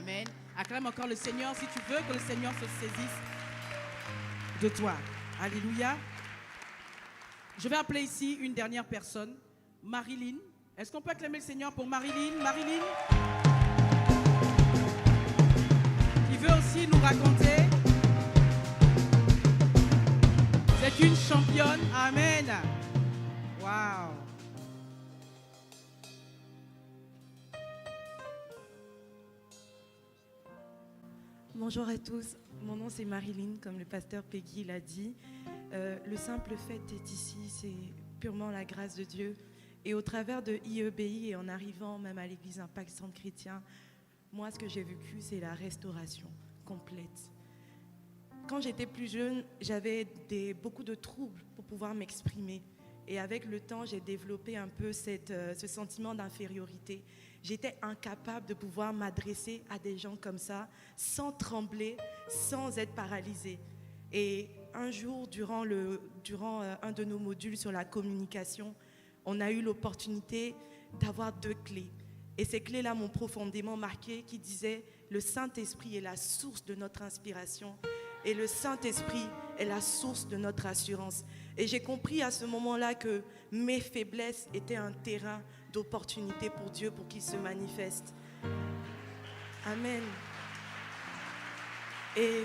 Amen. Acclame encore le Seigneur si tu veux que le Seigneur se saisisse de toi. Alléluia. Je vais appeler ici une dernière personne, Marilyn. Est-ce qu'on peut acclamer le Seigneur pour Marilyn? Marilyn, qui veut aussi nous raconter. C'est une championne. Amen. Waouh. Bonjour à tous, mon nom c'est Marilyn, comme le pasteur Peggy l'a dit. Le simple fait d'être ici, c'est purement la grâce de Dieu. Et au travers de IEBI et en arrivant même à l'église Impact Centre Chrétien, moi ce que j'ai vécu c'est la restauration complète. Quand j'étais plus jeune, j'avais beaucoup de troubles pour pouvoir m'exprimer. Et avec le temps, j'ai développé un peu ce sentiment d'infériorité. J'étais incapable de pouvoir m'adresser à des gens comme ça, sans trembler, sans être paralysée. Et un jour, durant un de nos modules sur la communication, on a eu l'opportunité d'avoir 2 clés. Et ces clés-là m'ont profondément marquée, qui disaient « Le Saint-Esprit est la source de notre inspiration et le Saint-Esprit est la source de notre assurance. » Et j'ai compris à ce moment-là que mes faiblesses étaient un terrain d'opportunité pour Dieu, pour qu'il se manifeste. Amen. Et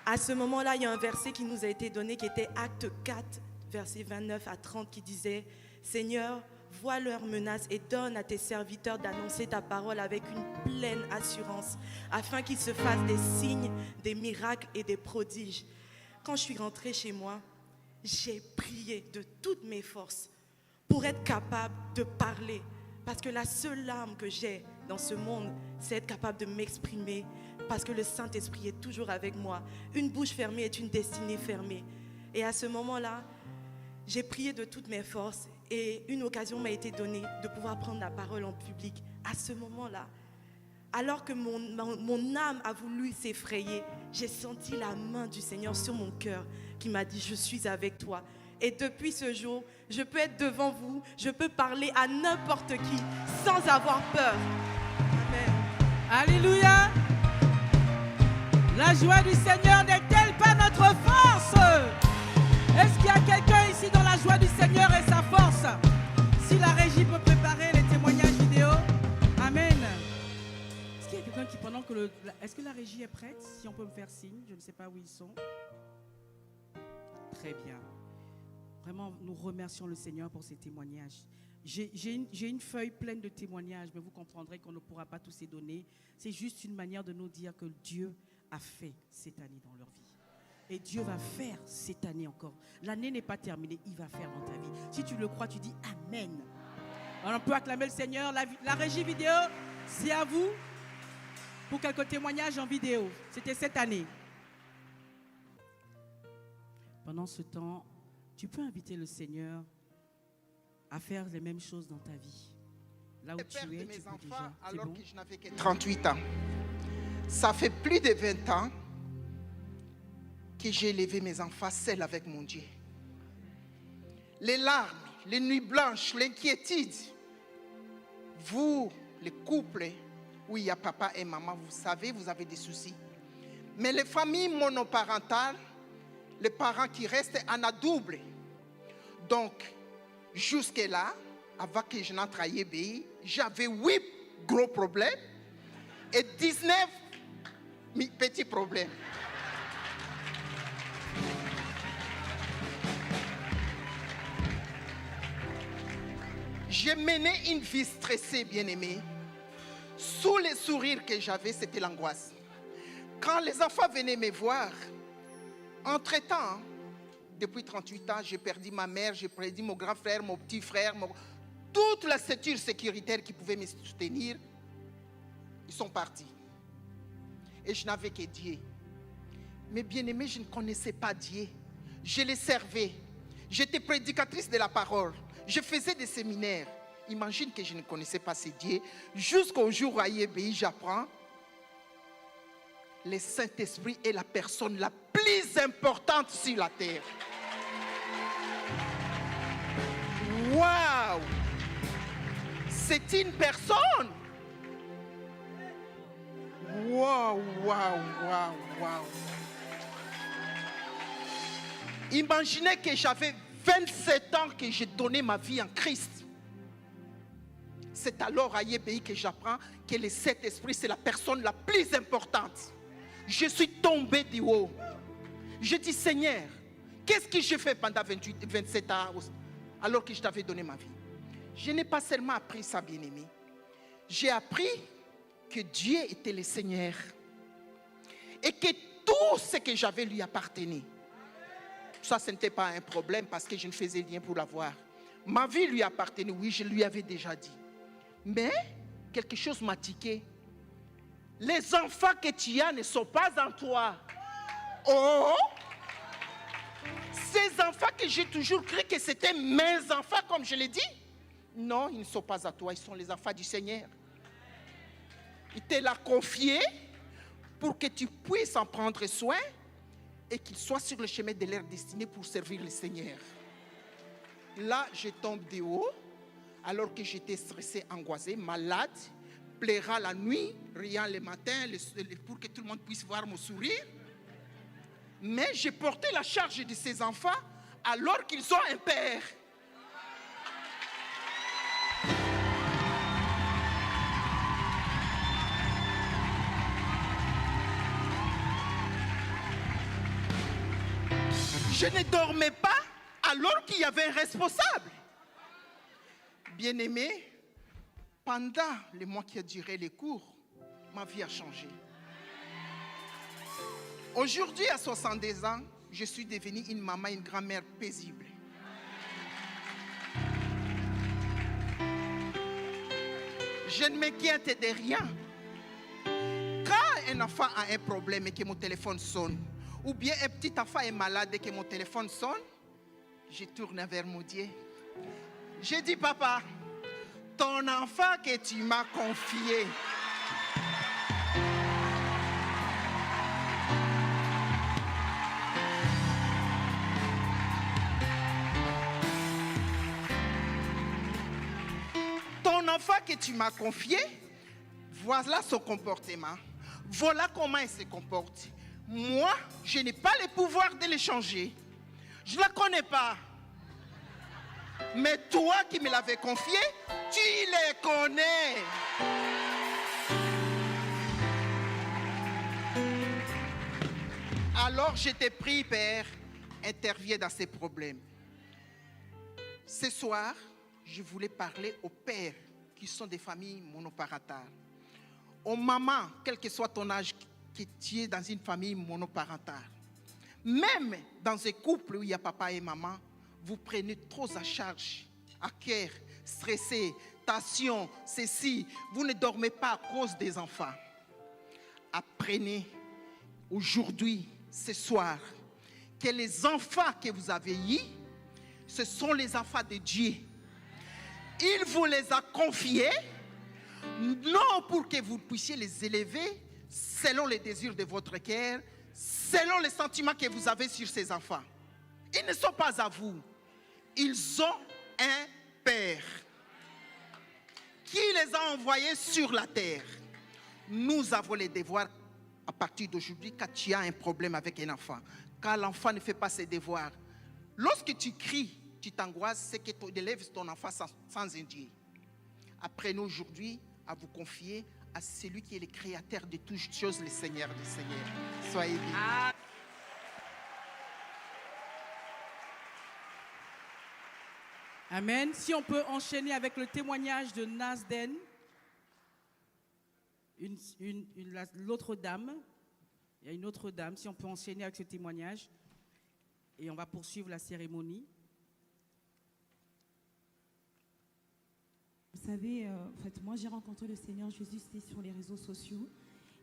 à ce moment-là, il y a un verset qui nous a été donné, qui était Acte 4, versets 29 à 30, qui disait « Seigneur, vois leurs menaces et donne à tes serviteurs d'annoncer ta parole avec une pleine assurance, afin qu'ils se fassent des signes, des miracles et des prodiges. » Quand je suis rentrée chez moi, j'ai prié de toutes mes forces pour être capable de parler. Parce que la seule arme que j'ai dans ce monde, c'est être capable de m'exprimer. Parce que le Saint-Esprit est toujours avec moi. Une bouche fermée est une destinée fermée. Et à ce moment-là, j'ai prié de toutes mes forces. Et une occasion m'a été donnée de pouvoir prendre la parole en public. À ce moment-là, alors que mon âme a voulu s'effrayer, j'ai senti la main du Seigneur sur mon cœur qui m'a dit « Je suis avec toi ». Et depuis ce jour, je peux être devant vous, je peux parler à n'importe qui sans avoir peur. Amen. Alléluia. La joie du Seigneur n'est-elle pas notre force? Est-ce qu'il y a quelqu'un ici dont la joie du Seigneur est sa force? Si la régie peut préparer les témoignages vidéo. Amen. Est-ce qu'il y a quelqu'un qui, pendant que est-ce que la régie est prête? Si on peut me faire signe, je ne sais pas où ils sont. Très bien. Vraiment, nous remercions le Seigneur pour ces témoignages. J'ai une feuille pleine de témoignages, mais vous comprendrez qu'on ne pourra pas tous les donner. C'est juste une manière de nous dire que Dieu a fait cette année dans leur vie. Et Dieu va faire cette année encore. L'année n'est pas terminée, il va faire dans ta vie. Si tu le crois, tu dis Amen. Alors on peut acclamer le Seigneur. La régie vidéo, c'est à vous pour quelques témoignages en vidéo. C'était cette année. Pendant ce temps, tu peux inviter le Seigneur à faire les mêmes choses dans ta vie. Là où tu es, tu peux déjà. Alors bon? que je n'avais que 38 ans. Ça fait plus de 20 ans que j'ai élevé mes enfants seuls avec mon Dieu. Les larmes, les nuits blanches, l'inquiétude. Vous, les couples où il y a papa et maman, vous savez, vous avez des soucis. Mais les familles monoparentales, les parents qui restent en a double. Donc, jusque-là, avant que je n'entre à IEBI, j'avais 8 gros problèmes et 19 petits problèmes. J'ai mené une vie stressée, bien-aimée. Sous les sourires que j'avais, c'était l'angoisse. Quand les enfants venaient me voir, entre-temps, depuis 38 ans, j'ai perdu ma mère, j'ai perdu mon grand frère, mon petit frère, toute la structure sécuritaire qui pouvait me soutenir, ils sont partis. Et je n'avais que Dieu. Mais bien-aimé, je ne connaissais pas Dieu. Je les servais. J'étais prédicatrice de la parole. Je faisais des séminaires. Imagine que je ne connaissais pas ces dieux. Jusqu'au jour où à IEBI, j'apprends. Le Saint-Esprit est la personne la plus importante sur la terre. Waouh! C'est une personne waouh. Imaginez que j'avais 27 ans que j'ai donné ma vie en Christ. C'est alors à IEBI que j'apprends que le Saint-Esprit, c'est la personne la plus importante. Je suis tombé du haut. Je dis, Seigneur, qu'est-ce que j'ai fait pendant 27 ans alors que je t'avais donné ma vie? Je n'ai pas seulement appris ça, bien-aimé. J'ai appris que Dieu était le Seigneur et que tout ce que j'avais lui appartenait. Ça, ce n'était pas un problème parce que je ne faisais rien pour l'avoir. Ma vie lui appartenait, oui, je lui avais déjà dit. Mais quelque chose m'a tiqué. Les enfants que tu as ne sont pas en toi. Oh! Ces enfants que j'ai toujours cru que c'était mes enfants, comme je l'ai dit. Non, ils ne sont pas à toi, ils sont les enfants du Seigneur. Il te l'a confié pour que tu puisses en prendre soin et qu'ils soient sur le chemin de leur destinée pour servir le Seigneur. Là, je tombe de haut, alors que j'étais stressé, angoissé, malade, pleurant la nuit, riant le matin pour que tout le monde puisse voir mon sourire. Mais j'ai porté la charge de ces enfants alors qu'ils ont un père. Je ne dormais pas alors qu'il y avait un responsable. Bien-aimé, pendant les mois qui ont duré les cours, ma vie a changé. Aujourd'hui, à 62 ans, je suis devenue une maman, une grand-mère paisible. Je ne m'inquiète de rien. Quand un enfant a un problème et que mon téléphone sonne, ou bien un petit enfant est malade et que mon téléphone sonne, je tourne vers mon Dieu. Je dis, papa, ton enfant que tu m'as confié, voilà son comportement, voilà comment il se comporte. Moi, je n'ai pas le pouvoir de le changer. Je ne la connais pas. Mais toi qui me l'avais confié, tu les connais. Alors je te prie, Père, interviens dans ces problèmes. Ce soir, je voulais parler aux pères qui sont des familles monoparentales. Aux mamans, quel que soit ton âge, que tu es dans une famille monoparentale. Même dans un couple où il y a papa et maman, vous prenez trop à charge, à cœur, stressé, tension, ceci. Vous ne dormez pas à cause des enfants. Apprenez aujourd'hui, ce soir, que les enfants que vous avez eus, ce sont les enfants de Dieu. Il vous les a confiés, non pour que vous puissiez les élever selon les désirs de votre cœur, selon les sentiments que vous avez sur ces enfants. Ils ne sont pas à vous. Ils ont un Père qui les a envoyés sur la terre. Nous avons les devoirs à partir d'aujourd'hui quand tu as un problème avec un enfant. Quand l'enfant ne fait pas ses devoirs, lorsque tu cries, tu t'angoisses, c'est que tu élèves ton enfant sans un Dieu. Apprenez aujourd'hui à vous confier à celui qui est le créateur de toutes choses, le Seigneur des Seigneurs. Soyez bénis. Amen. Si on peut enchaîner avec le témoignage de Nasden, l'autre dame. Il y a une autre dame. Si on peut enchaîner avec ce témoignage. Et on va poursuivre la cérémonie. Vous savez, en fait, moi j'ai rencontré le Seigneur Jésus, c'était sur les réseaux sociaux.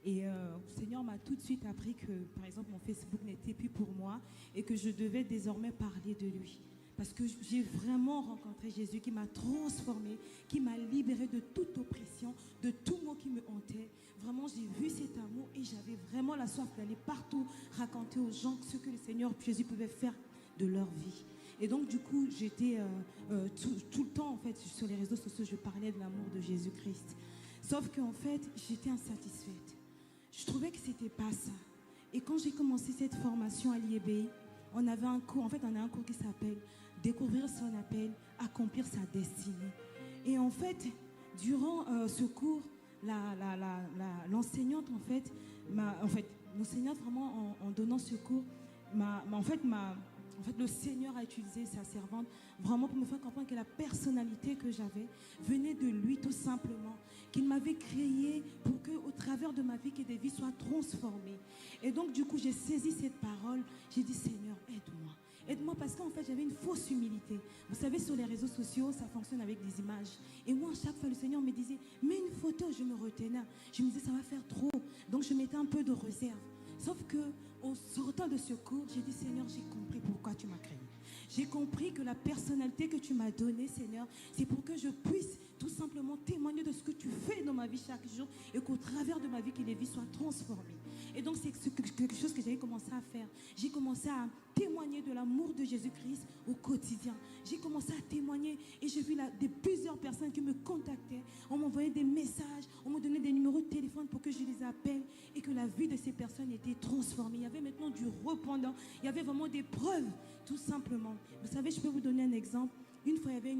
Et le Seigneur m'a tout de suite appris que, par exemple, mon Facebook n'était plus pour moi et que je devais désormais parler de lui. Parce que j'ai vraiment rencontré Jésus qui m'a transformée, qui m'a libérée de toute oppression, de tout mot qui me hantait. Vraiment, j'ai vu cet amour et j'avais vraiment la soif d'aller partout raconter aux gens ce que le Seigneur Jésus pouvait faire de leur vie. Et donc, du coup, j'étais tout le temps, en fait, sur les réseaux sociaux, je parlais de l'amour de Jésus-Christ. Sauf qu'en fait, j'étais insatisfaite. je trouvais que c'était pas ça. Et quand j'ai commencé cette formation à l'IEBI, on avait un cours, en fait, on a un cours qui s'appelle Découvrir son appel, accomplir sa destinée. Et en fait, durant ce cours, l'enseignante, l'enseignante vraiment en donnant ce cours, le Seigneur a utilisé sa servante vraiment pour me faire comprendre que la personnalité que j'avais venait de lui tout simplement, qu'il m'avait créé pour qu'au travers de ma vie, que des vies soient transformées. Et donc du coup, j'ai saisi cette parole, j'ai dit Seigneur, aide-moi. Aide-moi parce qu'en fait, j'avais une fausse humilité. Vous savez, sur les réseaux sociaux, ça fonctionne avec des images. Et moi, à chaque fois, le Seigneur me disait, mets une photo, je me retenais. Je me disais, ça va faire trop. Donc, je mettais un peu de réserve. Sauf que, au sortant de ce cours, j'ai dit, Seigneur, j'ai compris pourquoi tu m'as créé. J'ai compris que la personnalité que tu m'as donnée, Seigneur, c'est pour que je puisse tout simplement témoigner de ce que tu fais dans ma vie chaque jour et qu'au travers de ma vie, que les vies soient transformées. Et donc, c'est quelque chose que j'avais commencé à faire. J'ai commencé à témoigner de l'amour de Jésus-Christ au quotidien. J'ai commencé à témoigner et j'ai vu plusieurs personnes qui me contactaient. On m'envoyait des messages, on me donnait des numéros de téléphone pour que je les appelle et que la vie de ces personnes était transformée. Il y avait maintenant du répondant, il y avait vraiment des preuves, tout simplement. Vous savez, je peux vous donner un exemple. Une fois, il y avait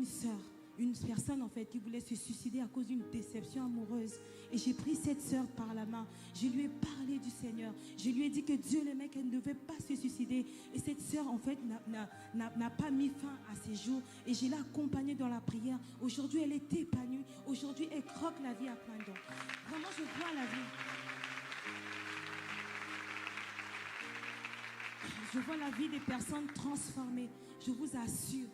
une personne en fait qui voulait se suicider à cause d'une déception amoureuse. Et j'ai pris cette sœur par la main. Je lui ai parlé du Seigneur. Je lui ai dit que Dieu l'aimait, qu'elle ne devait pas se suicider. Et cette sœur en fait n'a pas mis fin à ses jours. Et je l'ai accompagnée dans la prière. Aujourd'hui, elle est épanouie. Aujourd'hui, elle croque la vie à plein dents. Vraiment, je vois la vie. Je vois la vie des personnes transformées. Je vous assure.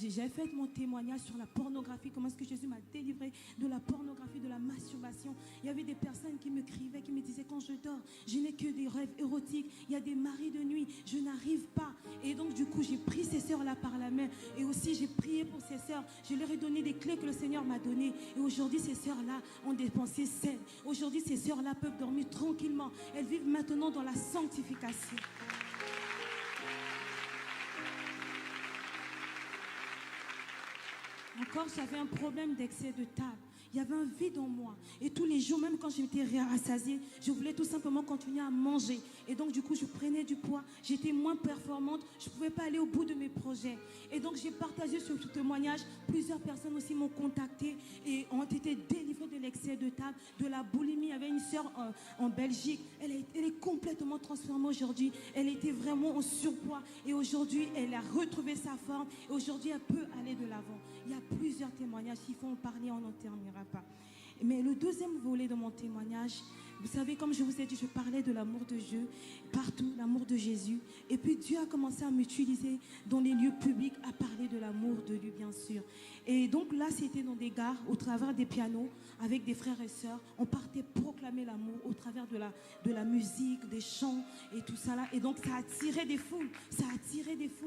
J'ai fait mon témoignage sur la pornographie, comment est-ce que Jésus m'a délivré de la pornographie, de la masturbation. Il y avait des personnes qui m'écrivaient, qui me disaient quand je dors, je n'ai que des rêves érotiques. Il y a des maris de nuit, je n'arrive pas. Et donc du coup, j'ai pris ces sœurs-là par la main et aussi j'ai prié pour ces sœurs. Je leur ai donné des clés que le Seigneur m'a données. Et aujourd'hui, ces sœurs-là ont des pensées saines. Aujourd'hui, ces sœurs-là peuvent dormir tranquillement. Elles vivent maintenant dans la sanctification. Encore, j'avais un problème d'excès de table. Il y avait un vide en moi. Et tous les jours, même quand j'étais rassasiée, je voulais tout simplement continuer à manger. Et donc, du coup, je prenais du poids. J'étais moins performante. Je ne pouvais pas aller au bout de mes projets. Et donc, j'ai partagé ce témoignage. Plusieurs personnes aussi m'ont contacté et ont été délivrées de l'excès de table, de la boulimie. Il y avait une sœur en Belgique. Elle est complètement transformée aujourd'hui. Elle était vraiment en surpoids. Et aujourd'hui, elle a retrouvé sa forme. Et aujourd'hui, elle peut aller de l'avant. Il y a plusieurs témoignages. S'il faut en parler, on n'en terminera pas. Mais le deuxième volet de mon témoignage, vous savez, comme je vous ai dit, je parlais de l'amour de Dieu partout, l'amour de Jésus. Et puis Dieu a commencé à m'utiliser dans les lieux publics à parler de l'amour de lui, bien sûr. Et donc là, c'était dans des gares, au travers des pianos, avec des frères et sœurs. On partait proclamer l'amour au travers de la musique, des chants et tout ça là. Et donc ça attirait des foules,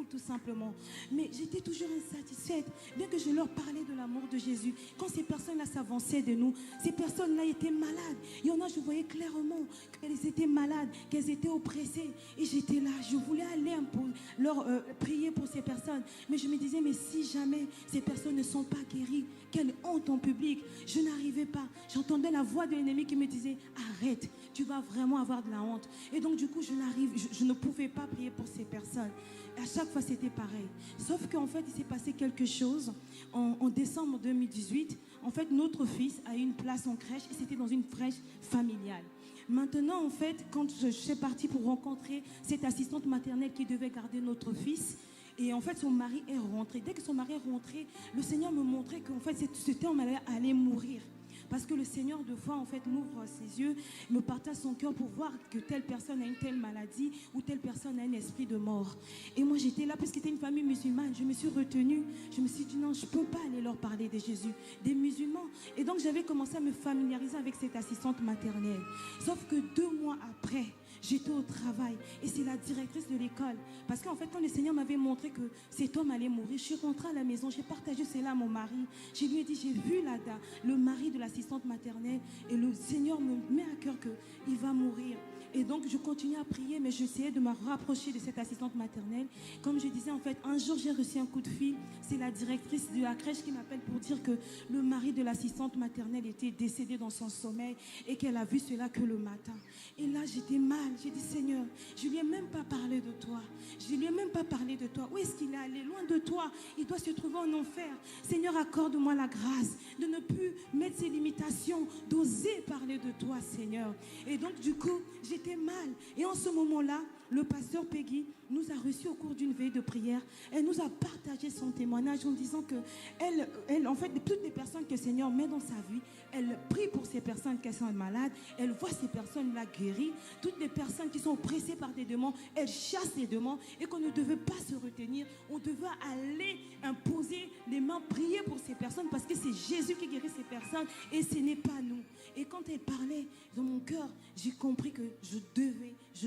tout simplement. Mais j'étais toujours insatisfaite, bien que je leur parlais de l'amour de Jésus. Quand ces personnes-là s'avançaient de nous, ces personnes-là étaient malades. Il y en a, je voyais clairement qu'elles étaient malades, qu'elles étaient oppressées. Et j'étais là, je voulais aller leur prier pour ces personnes. Mais je me disais, mais si jamais ces personnes ne sont pas guéries, quelle honte en public. Je n'arrivais pas. J'entendais la voix de l'ennemi qui me disait, arrête, tu vas vraiment avoir de la honte. Et donc du coup, je ne pouvais pas prier pour ces personnes. Et à chaque fois, c'était pareil. Sauf qu'en fait, il s'est passé quelque chose. En décembre 2018, en fait, notre fils a eu une place en crèche et c'était dans une crèche familiale. Maintenant, en fait, quand je suis partie pour rencontrer cette assistante maternelle qui devait garder notre fils, et en fait, son mari est rentré. Dès que son mari est rentré, le Seigneur me montrait qu'en fait, cet homme allait mourir. Parce que le Seigneur, de fois, en fait, m'ouvre ses yeux, me partage son cœur pour voir que telle personne a une telle maladie ou telle personne a un esprit de mort. Et moi, j'étais là parce que c'était une famille musulmane. Je me suis retenue. Je me suis dit non, je ne peux pas aller leur parler de Jésus, des musulmans. Et donc, j'avais commencé à me familiariser avec cette assistante maternelle. Sauf que 2 mois après, j'étais au travail et c'est la directrice de l'école. Parce qu'en fait, quand le Seigneur m'avait montré que cet homme allait mourir, je suis rentrée à la maison, j'ai partagé cela à mon mari. Je lui ai dit, j'ai vu le mari de l'assistante assistante maternelle et le Seigneur me met à cœur qu'il va mourir. Et donc, je continue à prier, mais j'essayais de me rapprocher de cette assistante maternelle. Comme je disais, en fait, un jour, j'ai reçu un coup de fil. C'est la directrice de la crèche qui m'appelle pour dire que le mari de l'assistante maternelle était décédé dans son sommeil et qu'elle a vu cela que le matin. Et là, j'étais mal. J'ai dit, Seigneur, je ne lui ai même pas parlé de toi. Je ne lui ai même pas parlé de toi. Où est-ce qu'il est allé? Loin de toi. Il doit se trouver en enfer. Seigneur, accorde-moi la grâce de ne plus mettre ses limitations, d'oser parler de toi, Seigneur. Et donc, du coup, j'étais mal. Et en ce moment-là, le pasteur Peggy nous a reçus au cours d'une veille de prière. Elle nous a partagé son témoignage en disant que elle, en fait, toutes les personnes que le Seigneur met dans sa vie, elle prie pour ces personnes qui sont malades. Elle voit ces personnes-là guéries. Toutes les personnes qui sont oppressées par des démons, elle chasse les démons. Et qu'on ne devait pas se retenir. On devait aller imposer les mains, prier pour ces personnes parce que c'est Jésus qui guérit ces personnes et ce n'est pas nous. Et quand elle parlait dans mon cœur, j'ai compris que je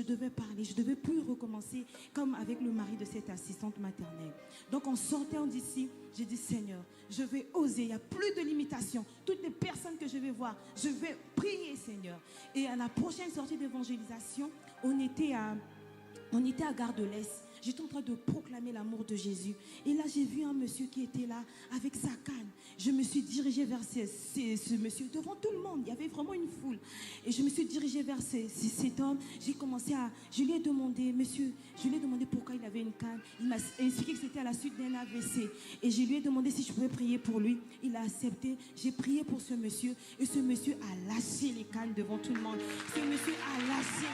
devais parler. Je ne devais plus recommencer comme avec le mari de cette assistante maternelle. Donc en sortant d'ici, j'ai dit, Seigneur, je vais oser. Il n'y a plus de limitation. Toutes les personnes que je vais voir, je vais prier, Seigneur. Et à la prochaine sortie d'évangélisation, on était à Gare de l'Est. J'étais en train de proclamer l'amour de Jésus. Et là, j'ai vu un monsieur qui était là avec sa canne. Je me suis dirigée vers ce monsieur devant tout le monde. Il y avait vraiment une foule. Et je me suis dirigée vers cet homme. Je lui ai demandé, monsieur, pourquoi il avait une canne. Il m'a expliqué que c'était à la suite d'un AVC. Et je lui ai demandé si je pouvais prier pour lui. Il a accepté. J'ai prié pour ce monsieur. Et ce monsieur a lâché les cannes devant tout le monde. Ce monsieur a lâché.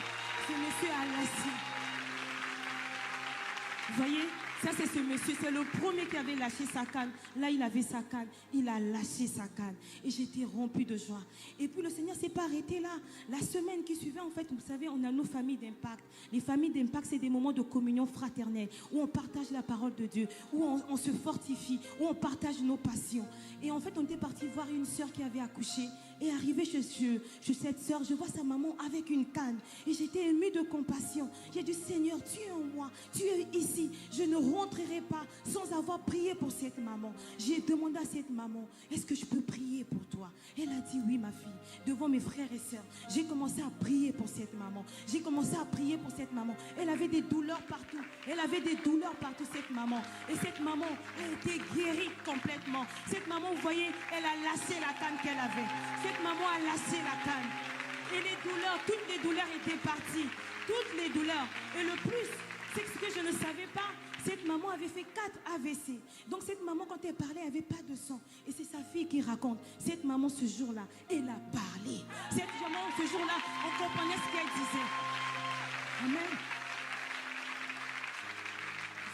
Vous voyez, ça c'est ce monsieur, c'est le premier qui avait lâché sa canne. Là, il avait sa canne, il a lâché sa canne. Et j'étais rompue de joie. Et puis le Seigneur ne s'est pas arrêté là. La semaine qui suivait, en fait, vous savez, on a nos familles d'impact. Les familles d'impact, c'est des moments de communion fraternelle, où on partage la parole de Dieu, où on se fortifie, où on partage nos passions. Et en fait, on était parti voir une sœur qui avait accouché. Et arrivé chez cette sœur, je vois sa maman avec une canne. Et j'étais émue de compassion. J'ai dit, Seigneur, tu es en moi, tu es ici. Je ne rentrerai pas sans avoir prié pour cette maman. J'ai demandé à cette maman, est-ce que je peux prier pour toi? Elle a dit, oui, ma fille. Devant mes frères et sœurs, j'ai commencé à prier pour cette maman. Elle avait des douleurs partout. Cette maman. Et cette maman a été guérie complètement. Cette maman, vous voyez, elle a lâché la canne qu'elle avait. Cette maman a lâché la canne. Et les douleurs, toutes les douleurs étaient parties. Toutes les douleurs. Et le plus, c'est ce que je ne savais pas. Cette maman avait fait 4 AVC. Donc cette maman, quand elle parlait, elle n'avait pas de sang. Et c'est sa fille qui raconte. Cette maman, ce jour-là, elle a parlé. Cette maman, ce jour-là, on comprenait ce qu'elle disait. Amen.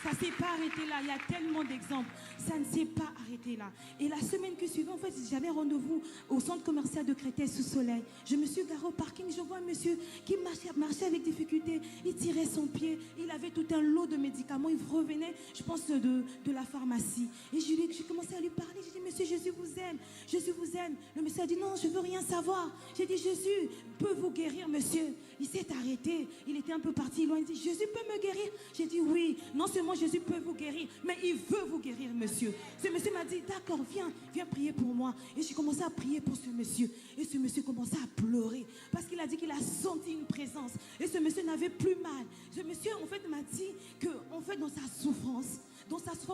Ça ne s'est pas arrêté là. Il y a tellement d'exemples. Ça ne s'est pas arrêté là. Et la semaine qui suivait, en fait, j'avais rendez-vous au centre commercial de Créteil sous soleil. Je me suis garée au parking. Je vois un monsieur qui marchait avec difficulté. Il tirait son pied. Il avait tout un lot de médicaments. Il revenait, je pense, de la pharmacie. Et j'ai commencé à lui parler. J'ai dit, monsieur, Jésus vous aime. Jésus vous aime. Le monsieur a dit, non, je ne veux rien savoir. J'ai dit, Jésus peut vous guérir, monsieur. Il s'est arrêté. Il était un peu parti loin. Il dit, Jésus peut me guérir? J'ai dit, oui. Non seulement Jésus peut vous guérir, mais il veut vous guérir, monsieur. Ce monsieur m'a dit, d'accord, viens prier pour moi. Et j'ai commencé à prier pour ce monsieur. Et ce monsieur commençait à pleurer parce qu'il a dit qu'il a senti une présence. Et ce monsieur n'avait plus mal. Ce monsieur, en fait, m'a dit que, en fait, dans sa souffrance,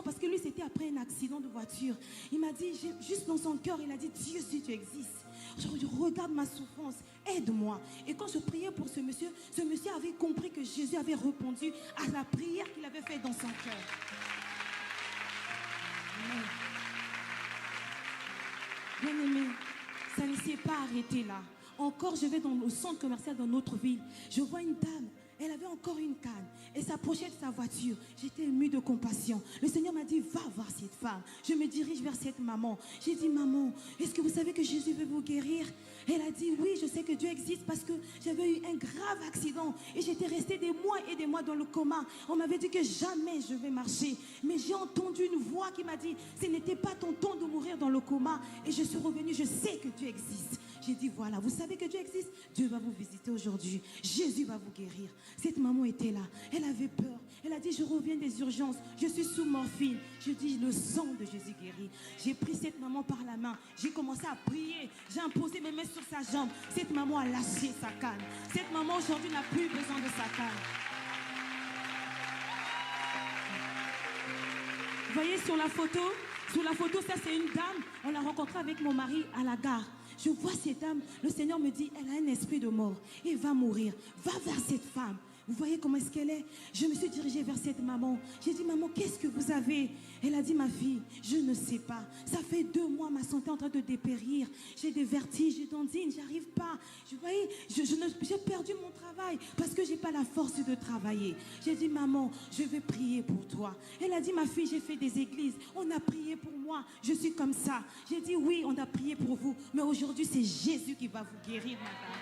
parce que lui, c'était après un accident de voiture. Il m'a dit, juste dans son cœur, il a dit, Dieu, si tu existes, je regarde ma souffrance, aide-moi. Et quand je priais pour ce monsieur avait compris que Jésus avait répondu à la prière qu'il avait faite dans son cœur. Bien-aimé, ça ne s'est pas arrêté là. Encore, je vais au centre commercial dans notre ville. Je vois une dame. Elle avait encore une canne. Elle s'approchait de sa voiture. J'étais émue de compassion. Le Seigneur m'a dit, va voir cette femme. Je me dirige vers cette maman. J'ai dit, maman, est-ce que vous savez que Jésus veut vous guérir? Elle a dit, oui, je sais que Dieu existe parce que j'avais eu un grave accident et j'étais restée des mois et des mois dans le coma. On m'avait dit que jamais je vais marcher. Mais j'ai entendu une voix qui m'a dit, ce n'était pas ton temps de mourir dans le coma. Et je suis revenue, je sais que Dieu existe. J'ai dit, voilà, vous savez que Dieu existe. Dieu va vous visiter aujourd'hui. Jésus va vous guérir. Cette maman était là. Elle avait peur. Elle a dit, je reviens des urgences. Je suis sous morphine. Je dis, le sang de Jésus guérit. J'ai pris cette maman par la main. J'ai commencé à prier. J'ai imposé mes mains sur sa jambe. Cette maman a lâché sa canne. Cette maman aujourd'hui n'a plus besoin de sa canne. Vous voyez sur la photo, ça c'est une dame. On l'a rencontrée avec mon mari à la gare. Je vois cette dame. Le Seigneur me dit, elle a un esprit de mort. Elle va mourir. Va vers cette femme. Vous voyez comment est-ce qu'elle est? Je me suis dirigée vers cette maman. J'ai dit, maman, qu'est-ce que vous avez? Elle a dit, ma fille, je ne sais pas. Ça fait 2 mois, ma santé est en train de dépérir. J'ai des vertiges, j'ai dandine, j'arrive pas. Vous voyez, j'ai perdu mon travail parce que je n'ai pas la force de travailler. J'ai dit, maman, je vais prier pour toi. Elle a dit, ma fille, j'ai fait des églises. On a prié pour moi. Je suis comme ça. J'ai dit, oui, on a prié pour vous. Mais aujourd'hui, c'est Jésus qui va vous guérir, madame.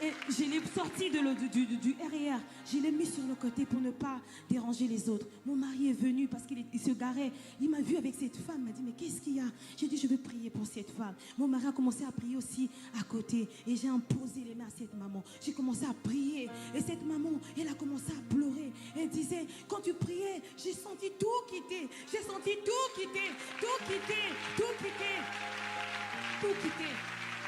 Et je l'ai sorti du RER, je l'ai mis sur le côté pour ne pas déranger les autres. Mon mari est venu parce qu'il se garait. Il m'a vu avec cette femme, il m'a dit, mais qu'est-ce qu'il y a? J'ai dit, je vais prier pour cette femme. Mon mari a commencé à prier aussi à côté. Et j'ai imposé les mains à cette maman. J'ai commencé à prier. Et cette maman, elle a commencé à pleurer. Elle disait, quand tu priais, j'ai senti tout quitter. J'ai senti tout quitter, tout quitter, tout quitter, tout quitter.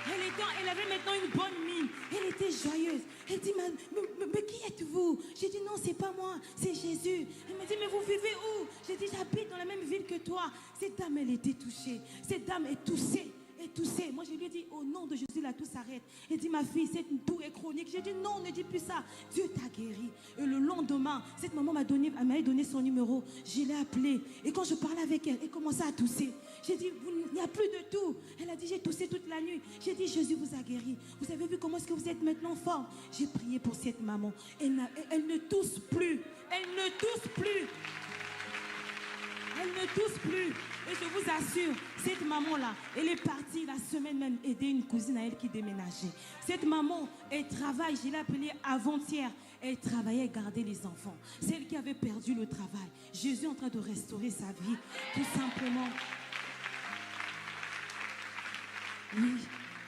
Elle avait maintenant une bonne mine. Elle était joyeuse. Elle dit, mais qui êtes-vous? J'ai dit, non, c'est pas moi, c'est Jésus. Elle m'a dit, mais vous vivez où? J'ai dit, j'habite dans la même ville que toi. Cette dame, elle était touchée. Cette dame est toussée. Moi, je lui ai dit, au nom de Jésus, la toux s'arrête. Elle dit, ma fille, cette toux est chronique. J'ai dit, non, ne dis plus ça. Dieu t'a guéri. Et le lendemain, cette maman m'avait donné son numéro. Je l'ai appelée. Et quand je parlais avec elle, elle commençait à tousser. J'ai dit, il n'y a plus de tout. Elle a dit, j'ai toussé toute la nuit. J'ai dit, Jésus vous a guéri. Vous avez vu comment est-ce que vous êtes maintenant fort? J'ai prié pour cette maman. Elle ne tousse plus. Elle ne tousse plus. Elle ne tousse plus. Et je vous assure, cette maman-là, elle est partie la semaine même aider une cousine à elle qui déménageait. Cette maman, elle travaille, je l'ai appelée avant-hier. Elle travaillait à garder les enfants. Celle qui avait perdu le travail. Jésus est en train de restaurer sa vie, tout simplement. Oui.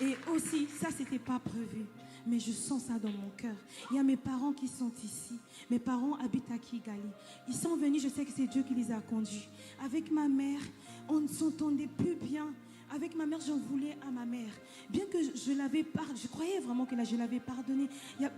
Et aussi, ça, c'était pas prévu. Mais je sens ça dans mon cœur. Il y a mes parents qui sont ici. Mes parents habitent à Kigali. Ils sont venus, je sais que c'est Dieu qui les a conduits. Avec ma mère, on ne s'entendait plus bien. Avec ma mère, j'en voulais à ma mère. Bien que je l'avais pardonné, je croyais vraiment que là, je l'avais pardonné.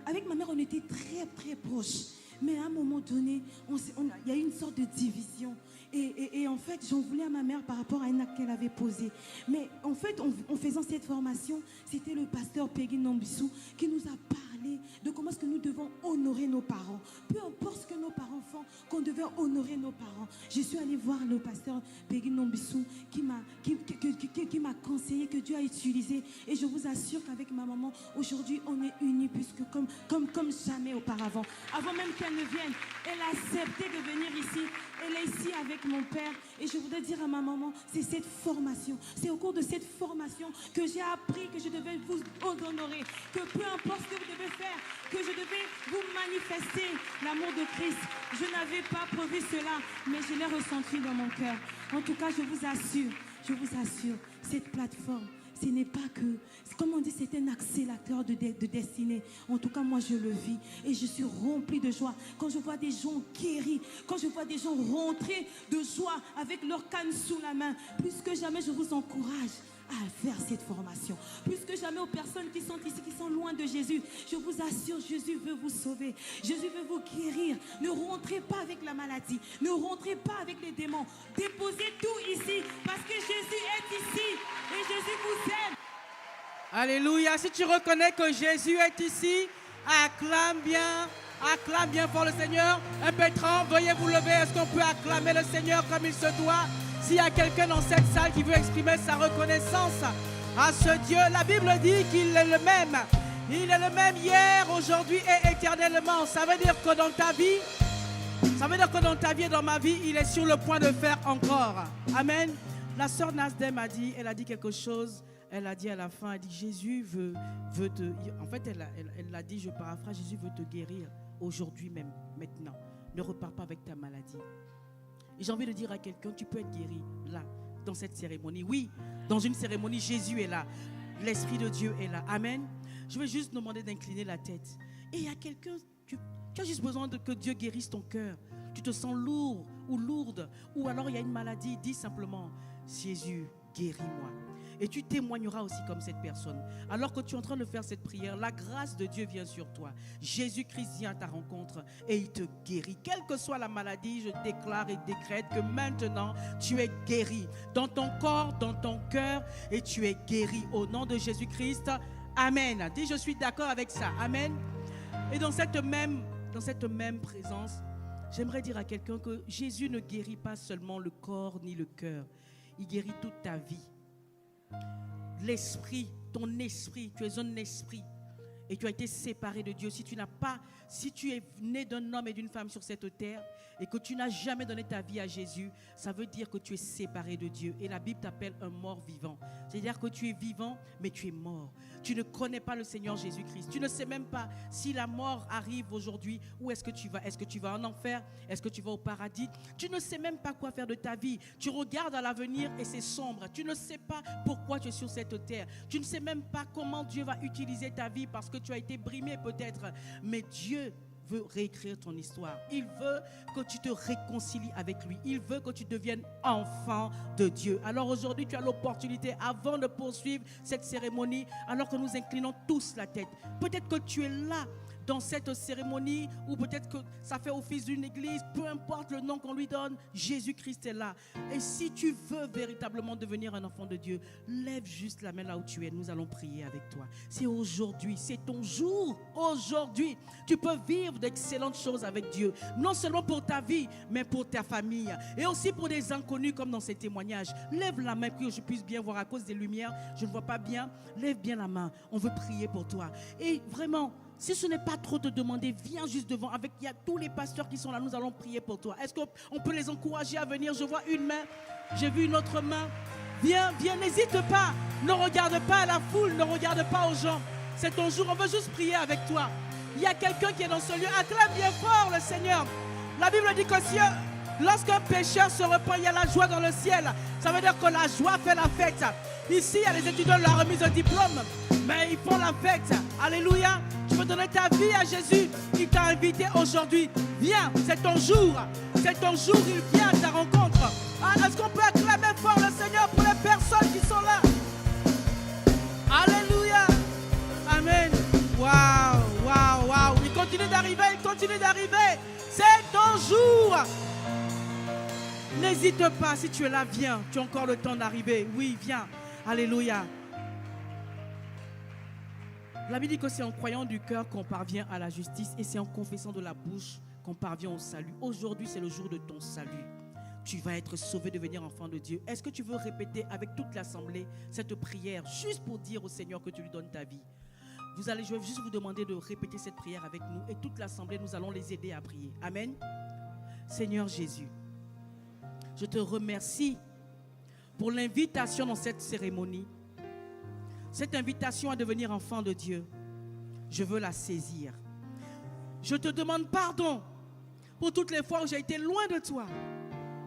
Avec ma mère, on était très, très proches. Mais à un moment donné, il y a eu une sorte de division. Et en fait, j'en voulais à ma mère par rapport à un acte qu'elle avait posé. Mais en fait, en faisant cette formation, c'était le pasteur Peggy Nombissou qui nous a parlé de comment est-ce que nous devons honorer nos parents. Peu importe ce que nos parents font, qu'on devait honorer nos parents. Je suis allée voir le pasteur Peggy Nombissou qui m'a conseillé, que Dieu a utilisé. Et je vous assure qu'avec ma maman, aujourd'hui, on est unis puisque comme jamais auparavant. Avant même qu'elle ne vienne, elle a accepté de venir ici. Elle est ici avec mon père. Et je voudrais dire à ma maman, c'est cette formation. C'est au cours de cette formation que j'ai appris que je devais vous honorer. Que peu importe ce que vous devez faire, que je devais vous manifester l'amour de Christ. Je n'avais pas prévu cela, mais je l'ai ressenti dans mon cœur. En tout cas, je vous assure, cette plateforme, ce n'est pas que, comme on dit, c'est un accélérateur de destinée. En tout cas, moi, je le vis et je suis remplie de joie. Quand je vois des gens guéris, quand je vois des gens rentrer de joie avec leur canne sous la main, plus que jamais, je vous encourage à faire cette formation. Plus que jamais aux personnes qui sont ici, qui sont loin de Jésus, je vous assure, Jésus veut vous sauver. Jésus veut vous guérir. Ne rentrez pas avec la maladie. Ne rentrez pas avec les démons. Déposez tout ici parce que Jésus est ici et Jésus vous aime. Alléluia. Si tu reconnais que Jésus est ici, acclame bien pour le Seigneur. Un pétrin, veuillez vous lever. Est-ce qu'on peut acclamer le Seigneur comme il se doit? S'il y a quelqu'un dans cette salle qui veut exprimer sa reconnaissance à ce Dieu, la Bible dit qu'il est le même. Il est le même hier, aujourd'hui et éternellement. Ça veut dire que dans ta vie et dans ma vie, il est sur le point de faire encore. Amen. La sœur Nasdem a dit, elle a dit quelque chose. Elle a dit à la fin, elle dit, Jésus veut te... En fait, elle a dit, je paraphrase, Jésus veut te guérir aujourd'hui même, maintenant. Ne repars pas avec ta maladie. Et j'ai envie de dire à quelqu'un, tu peux être guéri là. dans cette cérémonie. Oui, dans une cérémonie, Jésus est là. L'Esprit de Dieu est là. Amen. Je vais juste demander d'incliner la tête. Et il y a quelqu'un, tu as juste besoin que Dieu guérisse ton cœur. Tu te sens lourd ou lourde. Ou alors il y a une maladie. Dis simplement, Jésus, guéris-moi. Et tu témoigneras aussi comme cette personne. Alors que tu es en train de faire cette prière, la grâce de Dieu vient sur toi. Jésus-Christ vient à ta rencontre et il te guérit. Quelle que soit la maladie, je déclare et décrète que maintenant, tu es guéri. Dans ton corps, dans ton cœur, et tu es guéri. Au nom de Jésus-Christ, Amen. Dis, je suis d'accord avec ça. Amen. Et dans cette même présence, j'aimerais dire à quelqu'un que Jésus ne guérit pas seulement le corps ni le cœur. Il guérit toute ta vie. L'esprit, ton esprit, tu es un esprit et tu as été séparé de Dieu. Si tu es né d'un homme et d'une femme sur cette terre et que tu n'as jamais donné ta vie à Jésus, ça veut dire que tu es séparé de Dieu. Et la Bible t'appelle un mort vivant. C'est-à-dire que tu es vivant, mais tu es mort. Tu ne connais pas le Seigneur Jésus-Christ. Tu ne sais même pas si la mort arrive aujourd'hui, où est-ce que tu vas? Est-ce que tu vas en enfer? Est-ce que tu vas au paradis? Tu ne sais même pas quoi faire de ta vie. Tu regardes à l'avenir et c'est sombre. Tu ne sais pas pourquoi tu es sur cette terre. Tu ne sais même pas comment Dieu va utiliser ta vie parce que tu as été brimé peut-être. Mais Dieu veut réécrire ton histoire. Il veut que tu te réconcilies avec lui. Il veut que tu deviennes enfant de Dieu. Alors aujourd'hui, tu as l'opportunité, avant de poursuivre cette cérémonie, alors que nous inclinons tous la tête. Peut-être que tu es là dans cette cérémonie, ou peut-être que ça fait office d'une église, peu importe le nom qu'on lui donne, Jésus-Christ est là. Et si tu veux véritablement devenir un enfant de Dieu, lève juste la main là où tu es, nous allons prier avec toi. C'est aujourd'hui, c'est ton jour. Aujourd'hui, tu peux vivre d'excellentes choses avec Dieu, non seulement pour ta vie, mais pour ta famille, et aussi pour des inconnus comme dans ces témoignages. Lève la main pour que je puisse bien voir à cause des lumières, je ne vois pas bien. Lève bien la main, on veut prier pour toi. Et vraiment, si ce n'est pas trop te demander, viens juste devant. Il y a tous les pasteurs qui sont là, nous allons prier pour toi. Est-ce qu'on peut les encourager à venir? Je vois une main, j'ai vu une autre main. Viens, n'hésite pas. Ne regarde pas à la foule, ne regarde pas aux gens. C'est ton jour, on veut juste prier avec toi. Il y a quelqu'un qui est dans ce lieu. Acclame bien fort le Seigneur. La Bible dit que si lorsqu'un pécheur se repent, il y a la joie dans le ciel. Ça veut dire que la joie fait la fête. Ici, il y a les étudiants de la remise de diplôme, mais ils font la fête. Alléluia. Tu veux donner ta vie à Jésus. Il t'a invité aujourd'hui. Viens, c'est ton jour. C'est ton jour, il vient à ta rencontre. Est-ce qu'on peut acclamer fort le Seigneur pour les personnes qui sont là? Alléluia. Amen. Waouh. Il continue d'arriver. C'est ton jour. N'hésite pas, si tu es là, viens. Tu as encore le temps d'arriver. Oui, viens. Alléluia. La Bible dit que c'est en croyant du cœur qu'on parvient à la justice et c'est en confessant de la bouche qu'on parvient au salut. Aujourd'hui, c'est le jour de ton salut. Tu vas être sauvé, devenir enfant de Dieu. Est-ce que tu veux répéter avec toute l'assemblée cette prière juste pour dire au Seigneur que tu lui donnes ta vie? Je vais juste vous demander de répéter cette prière avec nous et toute l'assemblée, nous allons les aider à prier. Amen. Seigneur Jésus, je te remercie pour l'invitation dans cette cérémonie. Cette invitation à devenir enfant de Dieu, je veux la saisir. Je te demande pardon pour toutes les fois où j'ai été loin de toi,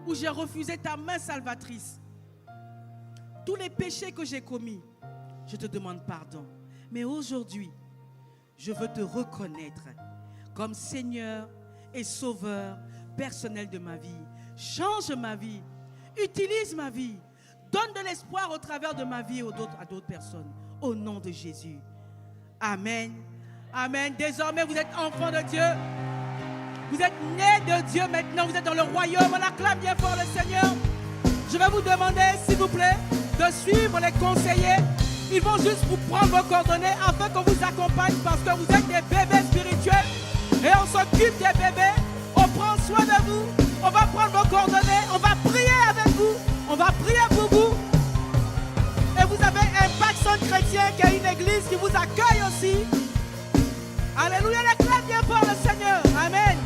où j'ai refusé ta main salvatrice. Tous les péchés que j'ai commis, je te demande pardon. Mais aujourd'hui, je veux te reconnaître comme Seigneur et Sauveur personnel de ma vie. Change ma vie, utilise ma vie. Donne de l'espoir au travers de ma vie à d'autres personnes. Au nom de Jésus. Amen. Amen. Désormais, vous êtes enfants de Dieu. Vous êtes nés de Dieu maintenant. Vous êtes dans le royaume. On acclame bien fort le Seigneur. Je vais vous demander, s'il vous plaît, de suivre les conseillers. Ils vont juste vous prendre vos coordonnées afin qu'on vous accompagne parce que vous êtes des bébés spirituels. Et on s'occupe des bébés. On prend soin de vous. On va prendre vos coordonnées. On va prier avec vous. On va prier pour vous. Et vous avez Impact Centre Chrétien qui est une église qui vous accueille aussi. Alléluia, acclame bien fort le Seigneur. Amen.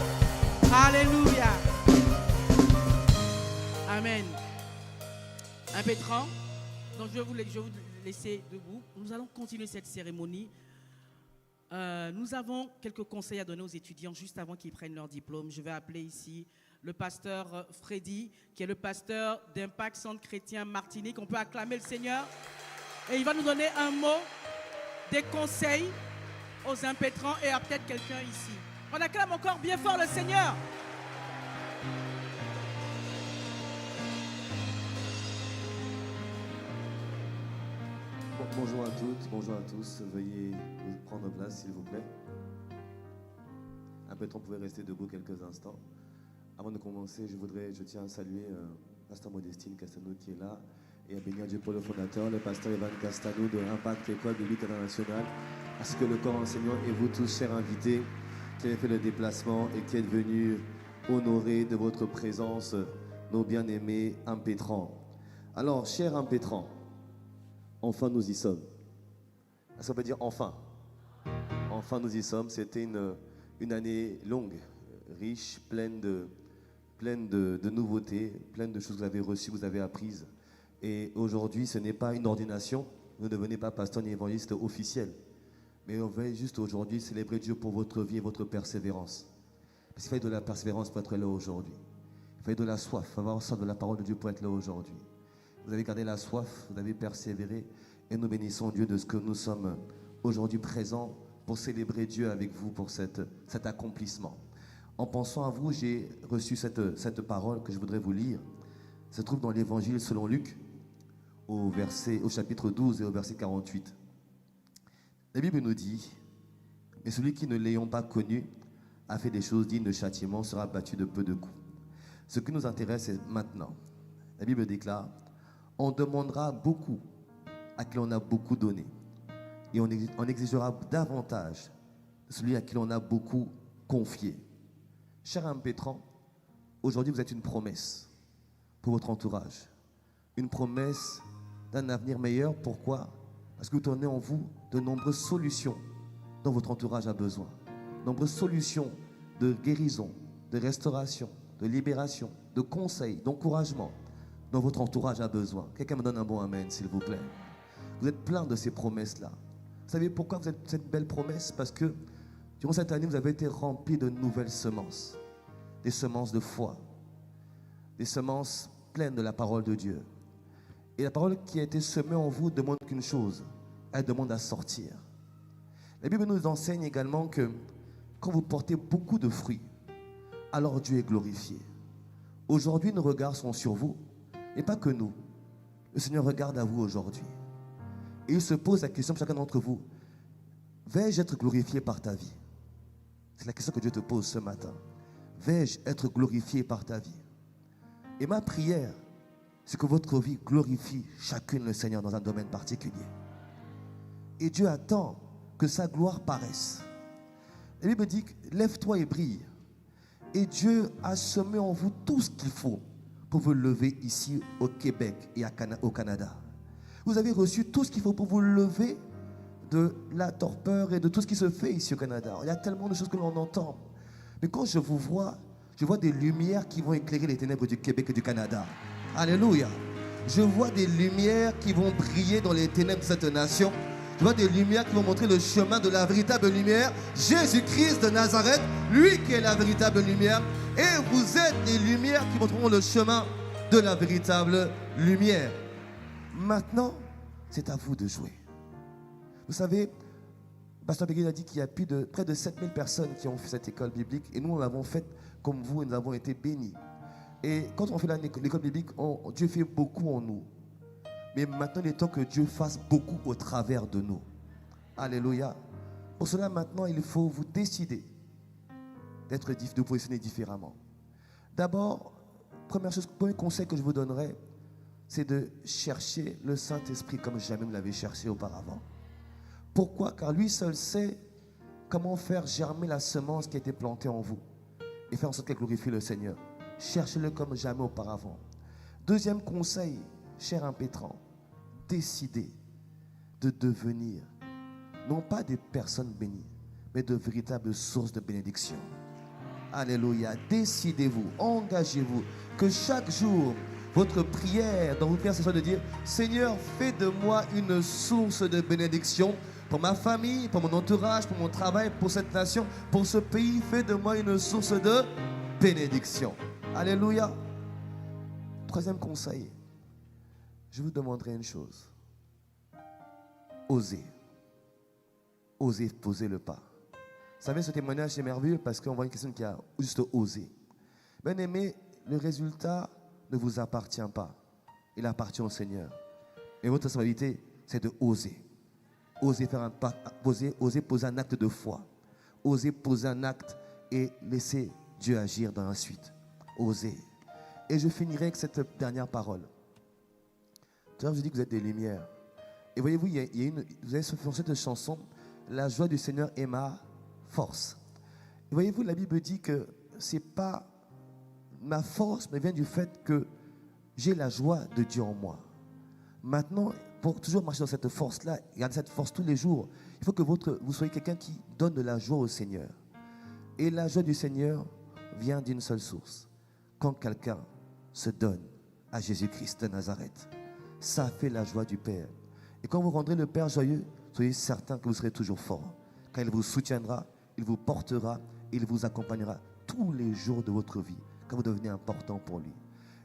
Alléluia. Amen. Impétrant. Donc je vais vous laisser debout. Nous allons continuer cette cérémonie. Nous avons quelques conseils à donner aux étudiants juste avant qu'ils prennent leur diplôme. Je vais appeler ici le pasteur Freddy, qui est le pasteur d'Impact Centre Chrétien Martinique. On peut acclamer le Seigneur. Et il va nous donner un mot, des conseils aux impétrants et à peut-être quelqu'un ici. On acclame encore bien fort le Seigneur. Bonjour à toutes, bonjour à tous. Veuillez prendre place, s'il vous plaît. Impétrant, vous pouvez rester debout quelques instants. Avant de commencer, je tiens à saluer Pasteur Modestine Castano qui est là et à bénir Dieu pour le fondateur, le pasteur Evan Castano de Impact École de lutte internationale, ainsi que le corps enseignant et vous tous, chers invités, qui avez fait le déplacement et qui êtes venus honorer de votre présence nos bien-aimés impétrants. Alors, chers impétrants, enfin nous y sommes. Ça veut dire enfin. Enfin nous y sommes. C'était une année longue, riche, pleine de nouveautés, pleine de choses que vous avez reçues, que vous avez apprises. Et aujourd'hui, ce n'est pas une ordination. Vous ne devenez pas pasteur ni évangéliste officiel. Mais on va juste aujourd'hui célébrer Dieu pour votre vie et votre persévérance. Parce qu'il fallait de la persévérance pour être là aujourd'hui. Il fallait de la soif, avoir soif de la parole de Dieu pour être là aujourd'hui. Vous avez gardé la soif, vous avez persévéré et nous bénissons Dieu de ce que nous sommes aujourd'hui présents pour célébrer Dieu avec vous pour cet accomplissement. En pensant à vous, j'ai reçu cette parole que je voudrais vous lire. Ça se trouve dans l'évangile selon Luc, au chapitre 12 et au verset 48. La Bible nous dit, mais celui qui ne l'ayant pas connu a fait des choses dignes de châtiment sera battu de peu de coups. Ce qui nous intéresse est maintenant. La Bible déclare, on demandera beaucoup à qui l'on a beaucoup donné. Et on exigera davantage de celui à qui l'on a beaucoup confié. Cher impétrant, aujourd'hui vous êtes une promesse pour votre entourage. Une promesse d'un avenir meilleur. Pourquoi? Parce que vous tenez en vous de nombreuses solutions dont votre entourage a besoin. De nombreuses solutions de guérison, de restauration, de libération, de conseils, d'encouragement dont votre entourage a besoin. Quelqu'un me donne un bon amen, s'il vous plaît. Vous êtes plein de ces promesses-là. Vous savez pourquoi vous êtes cette belle promesse? Parce que durant cette année, vous avez été remplis de nouvelles semences. Des semences de foi. Des semences pleines de la parole de Dieu. Et la parole qui a été semée en vous demande qu'une chose. Elle demande à sortir. La Bible nous enseigne également que quand vous portez beaucoup de fruits, alors Dieu est glorifié. Aujourd'hui, nos regards sont sur vous. Et pas que nous. Le Seigneur regarde à vous aujourd'hui. Et il se pose la question pour chacun d'entre vous. Vais-je être glorifié par ta vie? C'est la question que Dieu te pose ce matin. Vais-je être glorifié par ta vie? Et ma prière, c'est que votre vie glorifie chacune le Seigneur dans un domaine particulier. Et Dieu attend que sa gloire paraisse. La Bible dit, lève-toi et brille. Et Dieu a semé en vous tout ce qu'il faut pour vous lever ici au Québec et au Canada. Vous avez reçu tout ce qu'il faut pour vous lever de la torpeur et de tout ce qui se fait ici au Canada. Il y a tellement de choses que l'on entend. Mais quand je vous vois, je vois des lumières qui vont éclairer les ténèbres du Québec et du Canada. Alléluia. Je vois des lumières qui vont briller dans les ténèbres de cette nation. Je vois des lumières qui vont montrer le chemin de la véritable lumière. Jésus-Christ de Nazareth, lui qui est la véritable lumière. Et vous êtes les lumières qui montreront le chemin de la véritable lumière. Maintenant, c'est à vous de jouer. Vous savez, Pasteur Peggy a dit qu'il y a près de 7000 personnes qui ont fait cette école biblique. Et nous, nous l'avons faite comme vous et nous avons été bénis. Et quand on fait l'école biblique, Dieu fait beaucoup en nous. Mais maintenant, il est temps que Dieu fasse beaucoup au travers de nous. Alléluia. Pour cela, maintenant, il faut vous décider de vous positionner différemment. D'abord, premier conseil que je vous donnerai, c'est de chercher le Saint-Esprit comme jamais vous l'avez cherché auparavant. Pourquoi? Car lui seul sait comment faire germer la semence qui a été plantée en vous et faire en sorte qu'elle glorifie le Seigneur. Cherchez-le comme jamais auparavant. Deuxième conseil, cher impétrant, décidez de devenir non pas des personnes bénies, mais de véritables sources de bénédiction. Alléluia. Décidez-vous, engagez-vous, que chaque jour, votre prière dans vos prières, ce soit de dire, Seigneur, fais de moi une source de bénédiction pour ma famille, pour mon entourage, pour mon travail, pour cette nation, pour ce pays. Fais de moi une source de bénédiction. Alléluia. Troisième conseil, je vous demanderai une chose. Osez. Osez poser le pas. Vous savez, ce témoignage est merveilleux parce qu'on voit une personne qui a juste osé. Bien aimé, le résultat ne vous appartient pas. Il appartient au Seigneur. Et votre responsabilité, c'est de oser. Oser faire un pas, oser poser un acte de foi. Oser poser un acte et laisser Dieu agir dans la suite. Oser. Et je finirai avec cette dernière parole. Tout à l'heure, je dis que vous êtes des lumières. Et voyez-vous, vous avez sur cette chanson, la joie du Seigneur est ma force. Et voyez-vous, la Bible dit que c'est pas ma force, mais vient du fait que j'ai la joie de Dieu en moi. Maintenant, pour toujours marcher dans cette force-là, garder cette force tous les jours, il faut que vous soyez quelqu'un qui donne de la joie au Seigneur. Et la joie du Seigneur vient d'une seule source. Quand quelqu'un se donne à Jésus-Christ de Nazareth, ça fait la joie du Père. Et quand vous rendrez le Père joyeux, soyez certain que vous serez toujours fort. Car il vous soutiendra, il vous portera, il vous accompagnera tous les jours de votre vie, quand vous devenez important pour lui.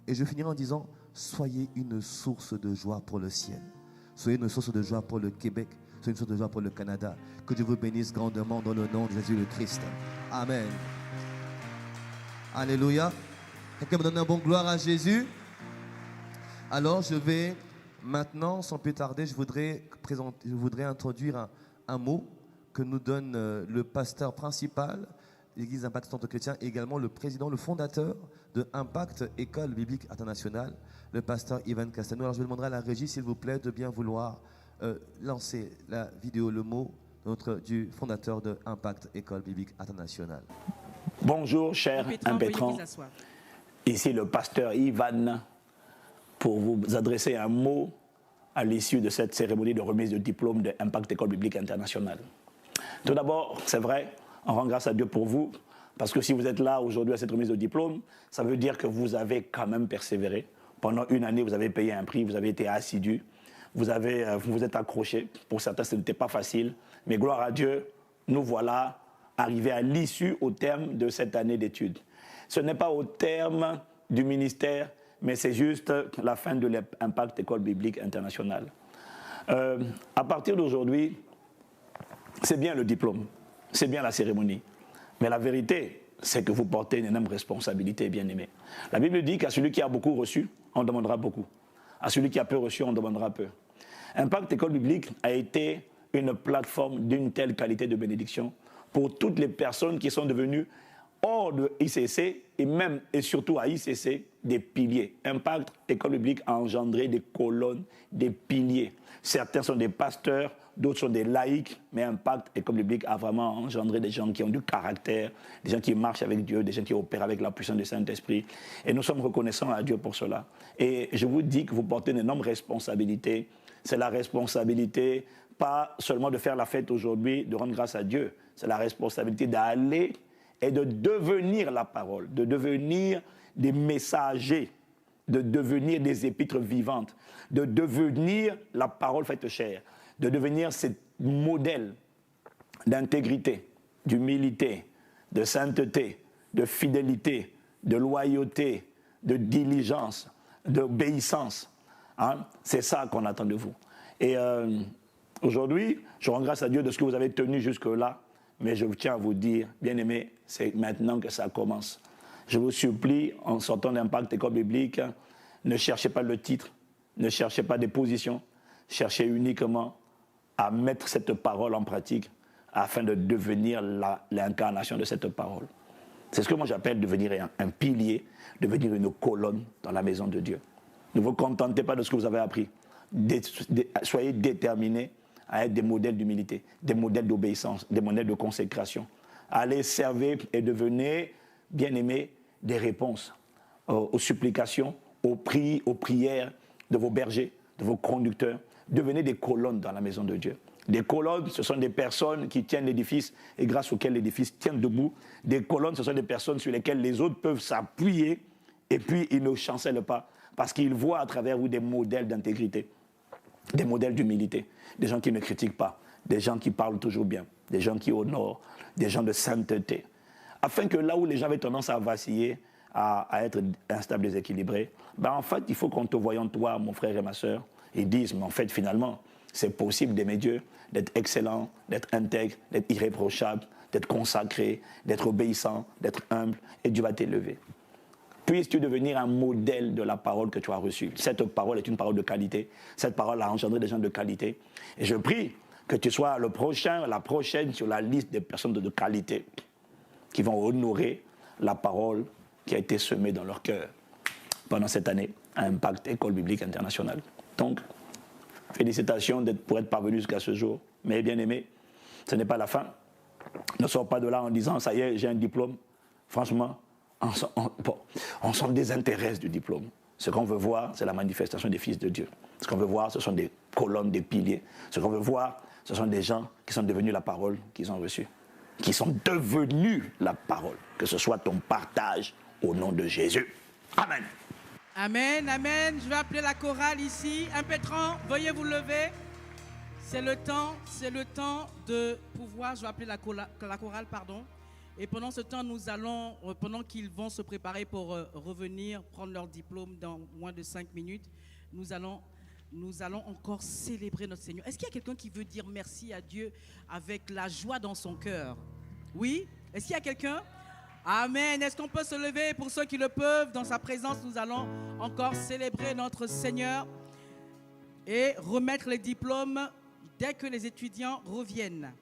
Et je finirai en disant, soyez une source de joie pour le ciel. Soyez une source de joie pour le Québec. Soyez une source de joie pour le Canada. Que Dieu vous bénisse grandement dans le nom de Jésus le Christ. Amen. Alléluia. Quelqu'un me donne un bon gloire à Jésus. Alors je vais maintenant, sans plus tarder, je voudrais introduire un mot que nous donne le pasteur principal de l'Église Impact Centre Chrétien et également le président, le fondateur de Impact École Biblique Internationale, le pasteur Ivan Castano. Alors je demanderai à la régie, s'il vous plaît, de bien vouloir lancer la vidéo, le mot du fondateur de Impact École Biblique Internationale. Bonjour, cher impétrants. Ici le pasteur Ivan pour vous adresser un mot à l'issue de cette cérémonie de remise de diplôme de Impact École Biblique Internationale. Tout d'abord, c'est vrai, on rend grâce à Dieu pour vous, parce que si vous êtes là aujourd'hui à cette remise de diplôme, ça veut dire que vous avez quand même persévéré. Pendant une année, vous avez payé un prix, vous avez été assidu, vous vous êtes accroché. Pour certains, ce n'était pas facile, mais gloire à Dieu, nous voilà arrivés à l'issue, au terme de cette année d'études. Ce n'est pas au terme du ministère, mais c'est juste la fin de l'Impact École Biblique Internationale. À partir d'aujourd'hui, c'est bien le diplôme, c'est bien la cérémonie, mais la vérité, c'est que vous portez une énorme responsabilité, bien-aimés. La Bible dit qu'à celui qui a beaucoup reçu, on demandera beaucoup. À celui qui a peu reçu, on demandera peu. Impact École Biblique a été une plateforme d'une telle qualité de bénédiction pour toutes les personnes qui sont devenues hors de ICC et même et surtout à ICC des piliers. Impact École Biblique a engendré des colonnes, des piliers. Certains sont des pasteurs, d'autres sont des laïcs, mais Impact École Biblique a vraiment engendré des gens qui ont du caractère, des gens qui marchent avec Dieu, des gens qui opèrent avec la puissance du Saint-Esprit. Et nous sommes reconnaissants à Dieu pour cela. Et je vous dis que vous portez une énorme responsabilité. C'est la responsabilité, pas seulement de faire la fête aujourd'hui, de rendre grâce à Dieu. C'est la responsabilité d'aller et de devenir la parole, de devenir des messagers, de devenir des épîtres vivantes, de devenir la parole faite chair, de devenir ce modèle d'intégrité, d'humilité, de sainteté, de fidélité, de loyauté, de diligence, d'obéissance. Hein? C'est ça qu'on attend de vous. Et aujourd'hui, je rends grâce à Dieu de ce que vous avez tenu jusque-là, mais je tiens à vous dire, bien-aimés, c'est maintenant que ça commence. Je vous supplie, en sortant d'Impact École Biblique, ne cherchez pas le titre, ne cherchez pas des positions, cherchez uniquement à mettre cette parole en pratique afin de devenir l'incarnation de cette parole. C'est ce que moi j'appelle devenir un pilier, devenir une colonne dans la maison de Dieu. Ne vous contentez pas de ce que vous avez appris. Soyez déterminés à être des modèles d'humilité, des modèles d'obéissance, des modèles de consécration. Allez servir et devenez, bien-aimés, des réponses aux supplications, aux prières de vos bergers, de vos conducteurs. Devenez des colonnes dans la maison de Dieu. Des colonnes, ce sont des personnes qui tiennent l'édifice et grâce auxquelles l'édifice tient debout. Des colonnes, ce sont des personnes sur lesquelles les autres peuvent s'appuyer et puis ils ne chancellent pas parce qu'ils voient à travers vous des modèles d'intégrité, des modèles d'humilité, des gens qui ne critiquent pas, des gens qui parlent toujours bien, des gens qui honorent, des gens de sainteté. Afin que là où les gens avaient tendance à vaciller, à être instable, déséquilibré, ben en fait, il faut qu'on te voyant, toi, mon frère et ma soeur, et disent, mais en fait, finalement, c'est possible d'aimer Dieu, d'être excellent, d'être intègre, d'être irréprochable, d'être consacré, d'être obéissant, d'être humble, et Dieu va t'élever. Puisses-tu devenir un modèle de la parole que tu as reçue. Cette parole est une parole de qualité. Cette parole a engendré des gens de qualité. Et je prie que tu sois le prochain, la prochaine sur la liste des personnes de qualité qui vont honorer la parole qui a été semée dans leur cœur pendant cette année à Impact École Biblique Internationale. Donc, félicitations pour être parvenu jusqu'à ce jour. Mais bien aimé, ce n'est pas la fin. Ne sors pas de là en disant, ça y est, j'ai un diplôme. Franchement, on s'en désintéresse du diplôme. Ce qu'on veut voir, c'est la manifestation des fils de Dieu. Ce qu'on veut voir, ce sont des colonnes, des piliers. Ce qu'on veut voir, ce sont des gens qui sont devenus la parole qu'ils ont reçue. Qui sont devenus la parole. Que ce soit ton partage au nom de Jésus. Amen. Amen, amen. Je vais appeler la chorale ici. Impétrant, veuillez vous lever. C'est le temps de pouvoir, je vais appeler la chorale, pardon. Et pendant ce temps, nous allons, pendant qu'ils vont se préparer pour revenir prendre leur diplôme dans moins de 5 minutes, nous allons encore célébrer notre Seigneur. Est-ce qu'il y a quelqu'un qui veut dire merci à Dieu avec la joie dans son cœur? Oui? Est-ce qu'il y a quelqu'un? Amen. Est-ce qu'on peut se lever? Pour ceux qui le peuvent, dans sa présence, nous allons encore célébrer notre Seigneur et remettre les diplômes dès que les étudiants reviennent.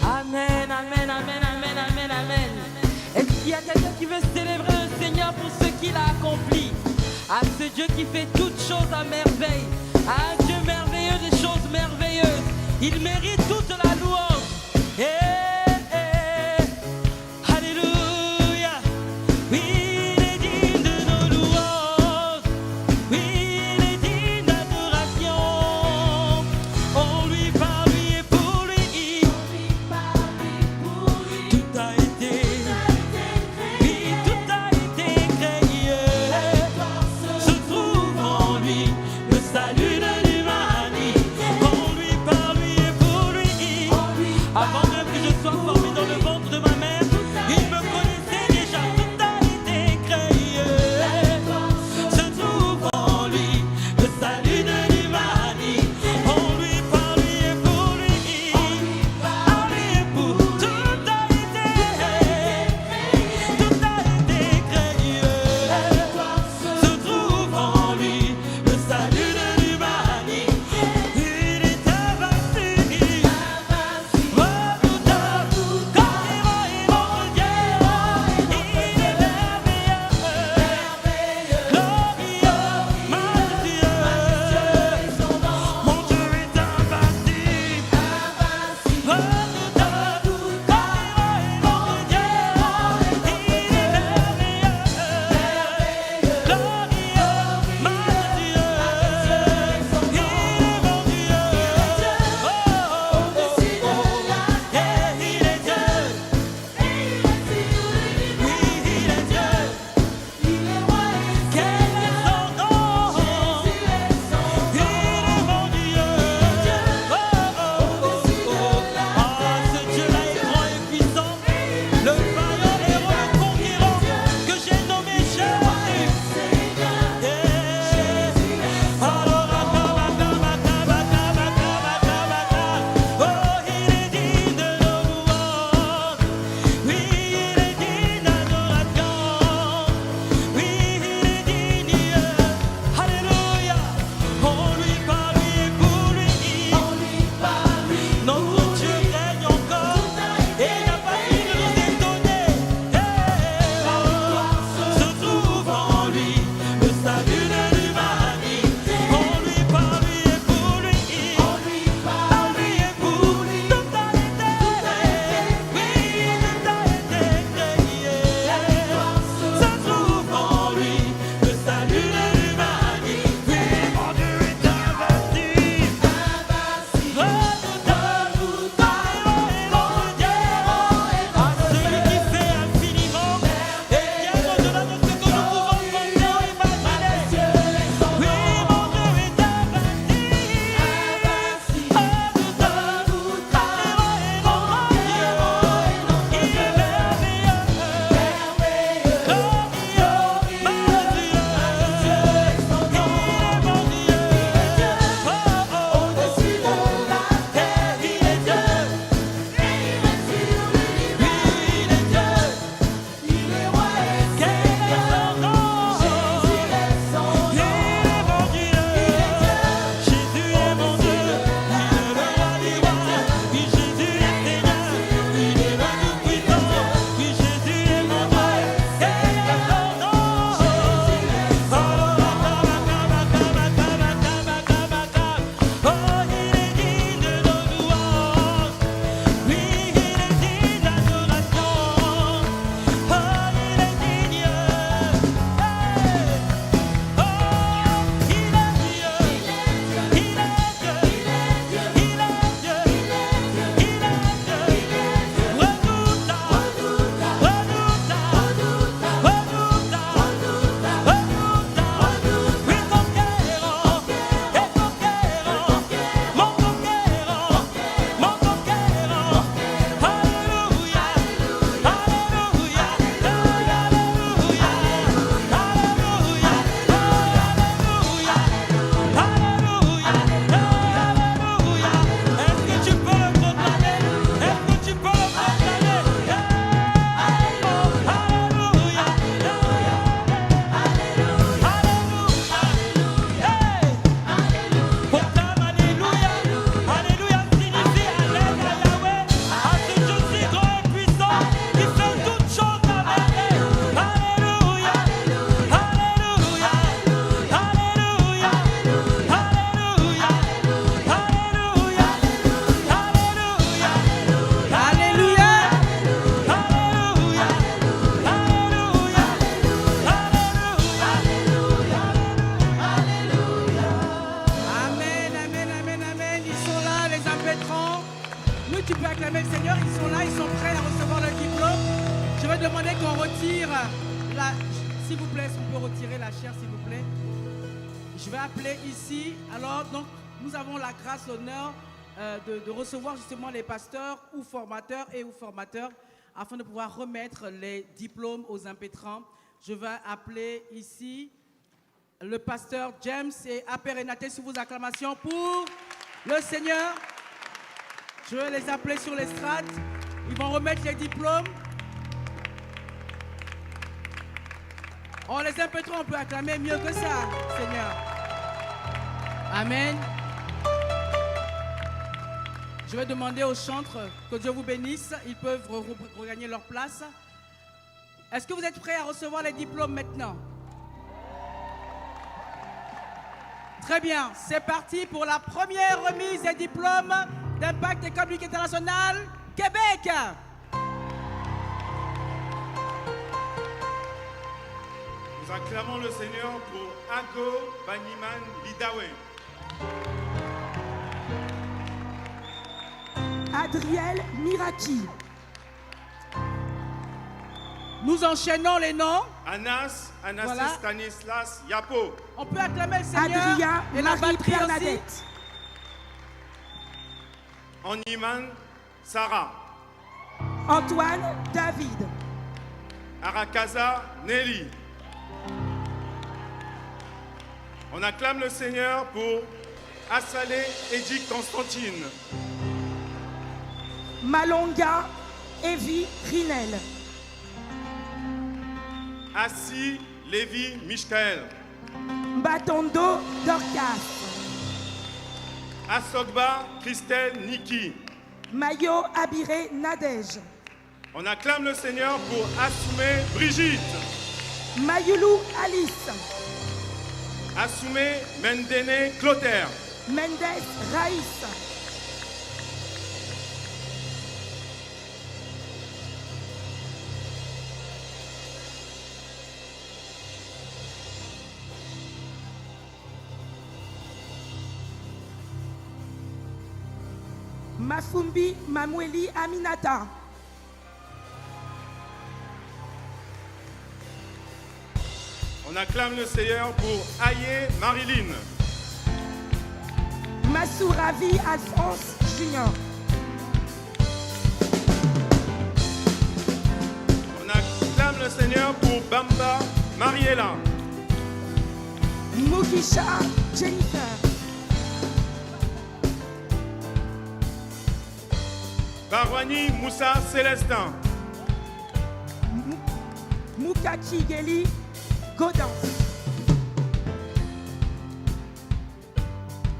Amen, amen, amen, amen, amen, amen. Est-ce qu'il y a quelqu'un qui veut célébrer le Seigneur pour ce qu'il a accompli? À ce Dieu qui fait toutes choses à merveille, à un Dieu merveilleux des choses merveilleuses. Il mérite toute la louange. Alléluia. Oui, il est digne de nos louanges. Oui, il est digne d'adoration. On lui parle, lui et pour lui. Tout a été, oui, tout a été créé. Se trouve en lui le salut de l'humanité. On lui parle, lui et pour lui. demander qu'on retire s'il vous plaît, si on peut retirer la chaire, s'il vous plaît. Je vais appeler ici. Alors, donc, nous avons la grâce, l'honneur de recevoir justement les pasteurs ou formateurs afin de pouvoir remettre les diplômes aux impétrants. Je vais appeler ici le pasteur James et Apé Renaté sous vos acclamations pour le Seigneur. Je vais les appeler sur l'estrade. Ils vont remettre les diplômes. Oh, les impétrants, on peut acclamer mieux que ça, Seigneur. Amen. Je vais demander aux chantres que Dieu vous bénisse. Ils peuvent regagner leur place. Est-ce que vous êtes prêts à recevoir les diplômes maintenant? Très bien, c'est parti pour la première remise des diplômes d'Impact École Biblique Internationale, Québec. Nous acclamons le Seigneur pour Ago Baniman Lidawe. Adriel Miraki. Nous enchaînons les noms. Anas Voilà. Stanislas Yapo. On peut acclamer le Seigneur. Adrien et la Marie batterie Bernadette. aussi. Oniman Sarah. Antoine David. Arakaza Nelly. On acclame le Seigneur pour Assalé Edith Constantine. Malonga Evie Rinel. Assi Lévi Michael. Batondo Dorcas. Asogba Christelle Niki. Mayo Abiré Nadège. On acclame le Seigneur pour Assoumé Brigitte. Mayoulou Alice. Assoumé Mendene Clotaire. Mendes Raïs. Mafumbi Mamoueli Aminata. On acclame le Seigneur pour Aye Marilyn. Massouravi Alphonse Junior. On acclame le Seigneur pour Bamba Mariela. Mugisha Jennifer. Barwani Moussa Célestin. Moukaki Geli Godin.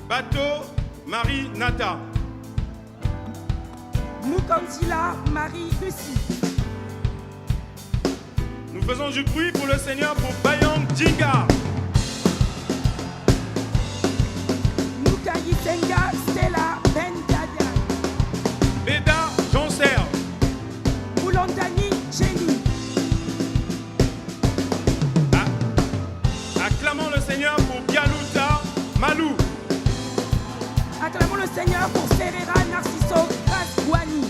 Bateau Marie Nata. Mukandila Marie Lucie. Nous faisons du bruit pour le Seigneur pour Bayang Djinga. Mukayi-Senga Stella Ben-Gadia. Beda Jean-Serge. Moulandani Jenny. Acclamons le Seigneur pour Bialouta Malou. Acclamons le Seigneur pour Ferreira Narciso Grasguani.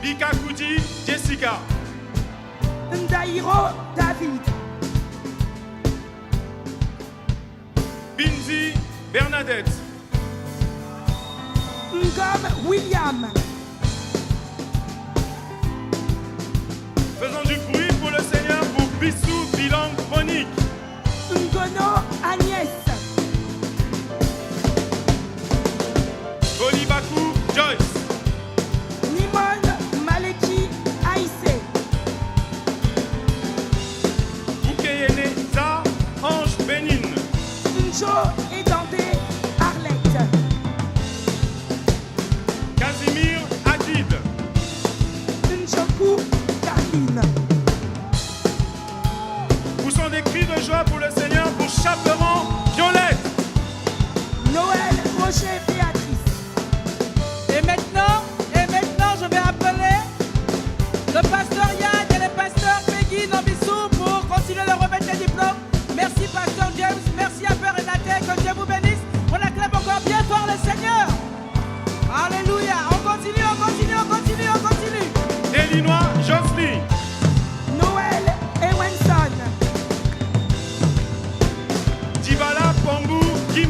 Bikakoudi Jessica. Ndairo David. Binzi Bernadette. Ngom William. Faisons du bruit pour le Seigneur pour Bissou Bilang Monique. Ngono Agnès. Bolibakou Joyce. Nimon Maleki Aïssé. Boukeyene Za Ange Bénine. Njo Edandé Arlette. Casimir Adid. Njoku Carline. Poussons des cris de joie pour le Seigneur pour Chaperon Violette. Noël Roger Béatrice. Et maintenant, je vais appeler le pasteur Yann et le pasteur Peggy Nambissou pour continuer de remettre les diplômes. Merci pasteur James, merci à Père Renaté.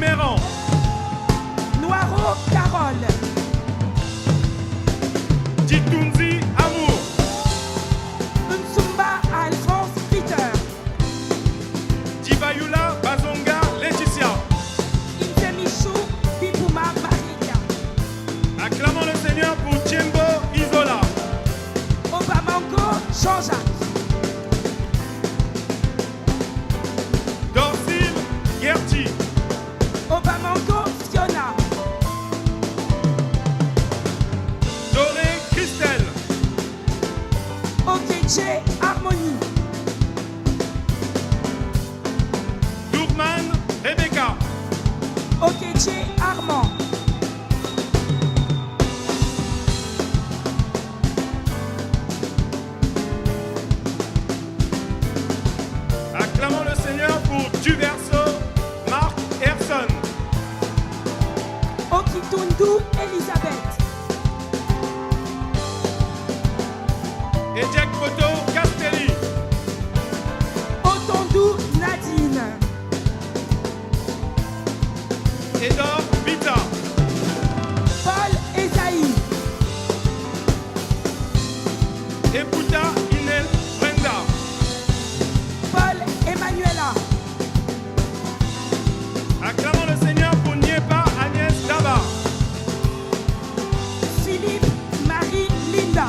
Timéran. Noiro Carole. Titunzi Amour. Nsumba Alphonse Peter. Dibayula Bazonga Laetitia. Intemichou Bipouma Marika. Acclamons le Seigneur pour Tchembo Isola. Obamango Jean-Jacques. Dorcile Gerti. Obamango Fiona. Doré Christelle. Okeche Harmonie. Dourman Rebecca. Okeche Armand. Acclamons le Seigneur pour Duverso Marc Herson. Okitundu Elisabeth. Ejek Poto Castelli. Otondu Nadine. Edor Vita. Paul Esaïe. Eputa Inel Brenda. Paul Emmanuela. Acclamons le Seigneur pour Niepa Agnès Daba. Philippe Marie Linda.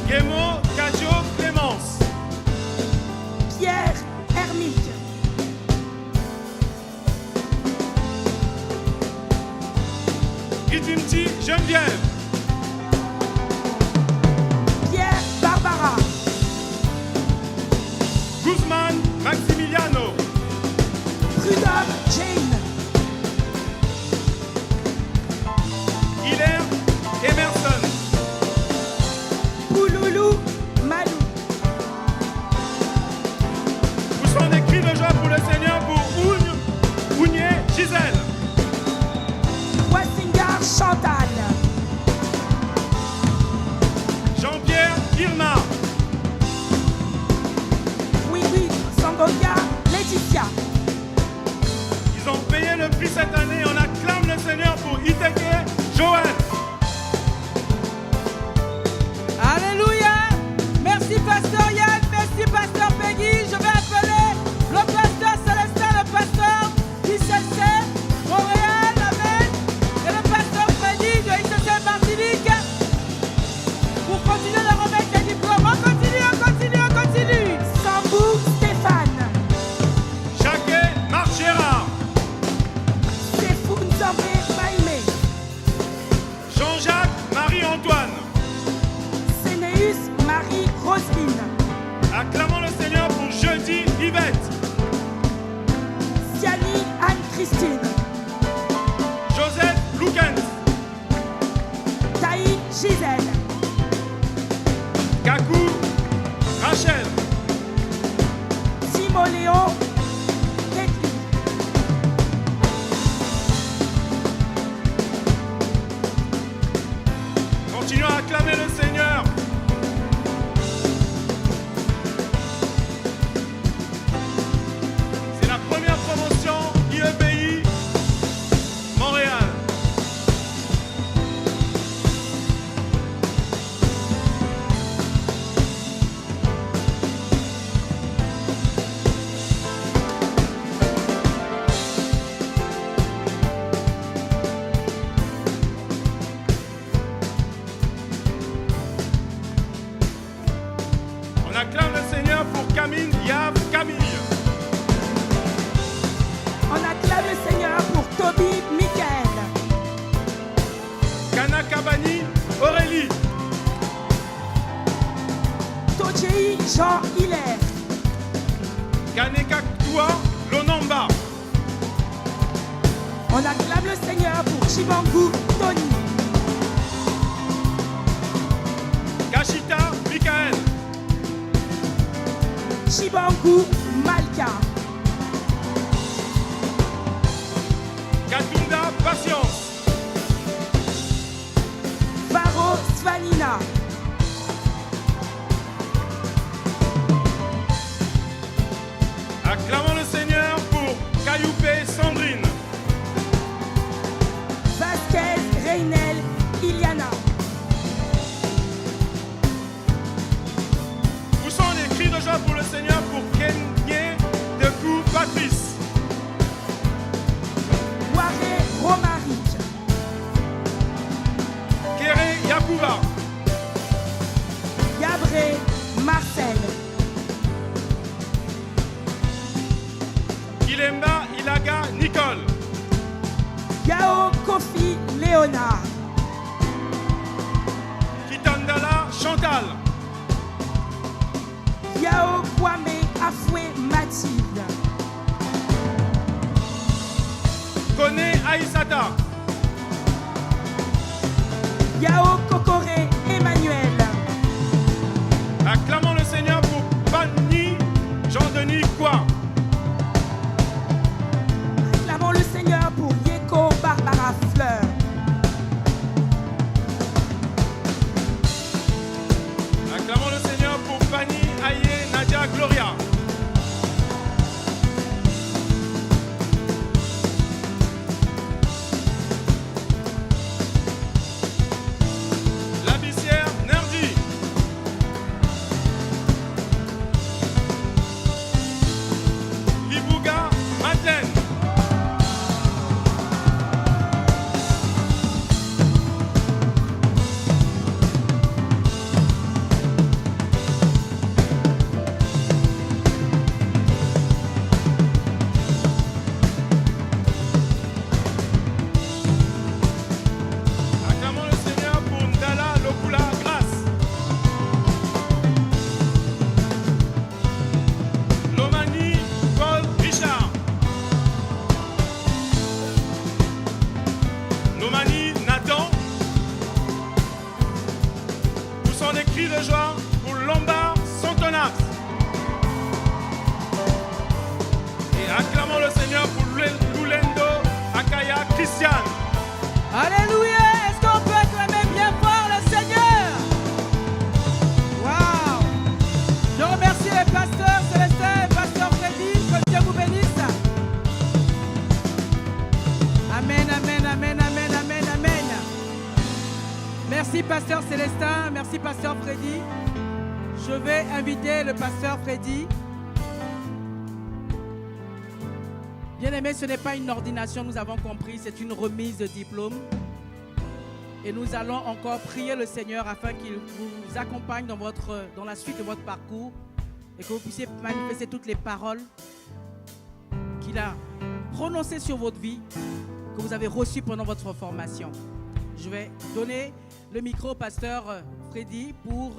Guémo Kadjo Clémence. Pierre Hermique. Gitimti Geneviève. Pierre Barbara. Guzman Maximiliano. Prudhomme Jane. Hilaire Emerson. Pouloulou Malou. Poussons des cris de joie pour le Seigneur pour Ougné Gisèle. Wassingar Chantal. Jean-Pierre Irma. Oui, Sangoka Laetitia. Ils ont payé le prix cette année. On acclame le Seigneur pour Iteke Joël. Alléluia. Merci pasteur Yann, merci pasteur Peggy. Je vais appeler le pasteur Célestin, le pasteur ICC Montréal, amen. Et le pasteur Freddy de ICC Martinique pour continuer de remettre les diplômes. On continue. Sambou Stéphane. Jacquet Marc Gérard. Sefoun Zambé Maïmé. Jean-Jacques Marie-Antoine. Sénéus Marie Roselyne. Acclamons le Seigneur pour Jeudi Yvette. Siani Anne-Christine. Joseph Loukens. Taï Gisèle. Kakou Rachel. Timoléon Ketli. Continuons à acclamer le Seigneur. C'est la première promotion IEBI Montréal. On acclame le Seigneur pour Camille Yav Camille. On acclame le Seigneur pour Toby Michael. Kanakabani Aurélie. Todjei Jean Hilaire. Kanekaktua Lonamba. On acclame le Seigneur pour Chibangu Tony. Kashita Michael. Chibangu Malka. Katunda Patience. Varo Svanina. Acclamons le Seigneur pour Kayou Ilemba Ilaga Nicole. Yao Kofi Léonard. Kitandala Chantal. Yao Kwame Afoué Mathilde. Kone Aïsata. Yao Kokoré Emmanuel. Acclamons le Seigneur pour Fanny Jean-Denis Kwa. Acclamons le Seigneur pour Yeko Barbara Fleur. Acclamons le Seigneur pour Fanny Aye Nadia Gloria. Labissière Nerdi. Libouga Madeleine. Acclamons le Seigneur pour Ndala Lokula Grâce. Lomani Paul Richard. Lomani Nathan. Poussons des cris de joie pour Lombard Santonas. Et acclamons le Seigneur pour Lulendo Akaya Christiane. Alléluia. Est-ce qu'on peut acclamer bien fort le Seigneur? Waouh. Je remercie les pasteurs Célestin et pasteur Freddy. Que Dieu vous bénisse. Amen, amen, amen, amen, amen, amen. Merci pasteur Célestin, merci pasteur Freddy. Je vais inviter le pasteur Freddy. Bien aimé, ce n'est pas une ordination, nous avons compris, c'est une remise de diplôme. Et nous allons encore prier le Seigneur afin qu'il vous accompagne dans la suite de votre parcours et que vous puissiez manifester toutes les paroles qu'il a prononcées sur votre vie, que vous avez reçues pendant votre formation. Je vais donner le micro au pasteur Freddy pour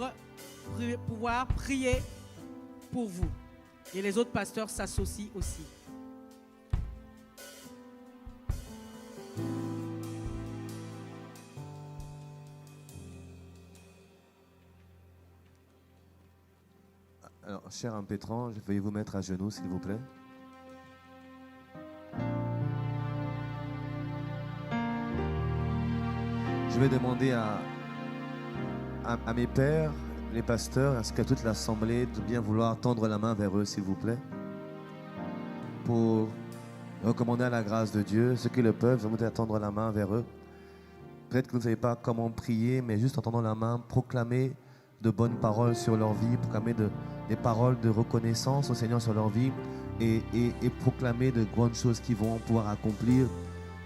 pouvoir prier pour vous. Et les autres pasteurs s'associent aussi. Alors, cher impétrant, veuillez vous mettre à genoux, s'il vous plaît. Je vais demander à mes pères, les pasteurs, ainsi qu'à toute l'assemblée, de bien vouloir tendre la main vers eux, s'il vous plaît, pour recommander à la grâce de Dieu. Ceux qui le peuvent, vous à tendre la main vers eux. Peut-être que vous ne savez pas comment prier, mais juste en tendant la main, proclamer de bonnes paroles sur leur vie, proclamer des paroles de reconnaissance au Seigneur sur leur vie et proclamer de grandes choses qu'ils vont pouvoir accomplir.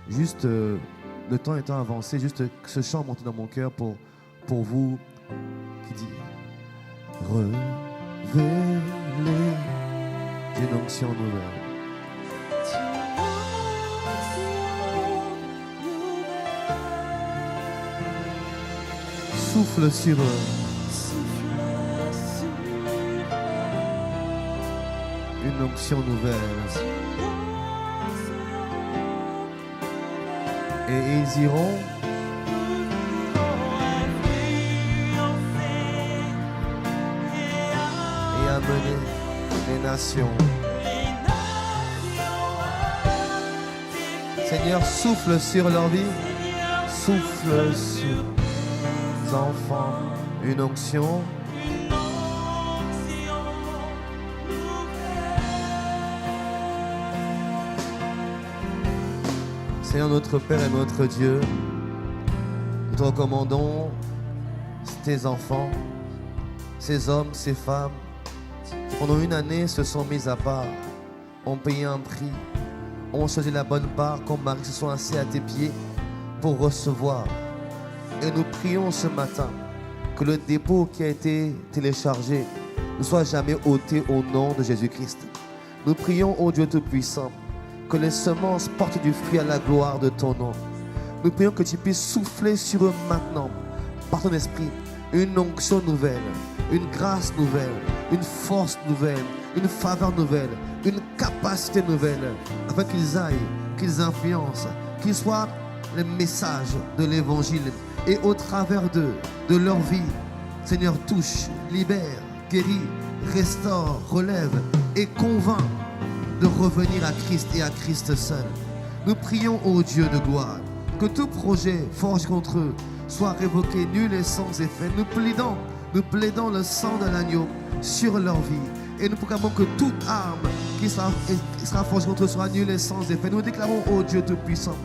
Juste le temps étant avancé, juste que ce chant monte dans mon cœur pour vous qui dit révélez d'une onction nouvelle. Souffle sur eux. Une onction nouvelle. Et ils iront et amener les nations. Seigneur, souffle sur leur vie. Souffle sur les enfants. Une onction. Seigneur notre Père et notre Dieu, nous te recommandons tes enfants, ces hommes, ces femmes, pendant une année se sont mis à part, ont payé un prix, ont choisi la bonne part, comme Marie se sont assis à tes pieds pour recevoir. Et nous prions ce matin que le dépôt qui a été téléchargé ne soit jamais ôté au nom de Jésus-Christ. Nous prions, ô Dieu Tout-Puissant, que les semences portent du fruit à la gloire de ton nom. Nous prions que tu puisses souffler sur eux maintenant, par ton esprit, une onction nouvelle, une grâce nouvelle, une force nouvelle, une faveur nouvelle, une capacité nouvelle, afin qu'ils aillent, qu'ils influencent, qu'ils soient les messages de l'évangile. Et au travers d'eux, de leur vie, Seigneur, touche, libère, guérit, restaure, relève et convainc de revenir à Christ et à Christ seul. Nous prions au Dieu de gloire que tout projet forgé contre eux soit révoqué, nul et sans effet. Nous plaidons le sang de l'agneau sur leur vie. Et nous proclamons que toute arme qui sera forgée contre eux sera nulle et sans effet. Nous déclarons au Dieu Tout-Puissant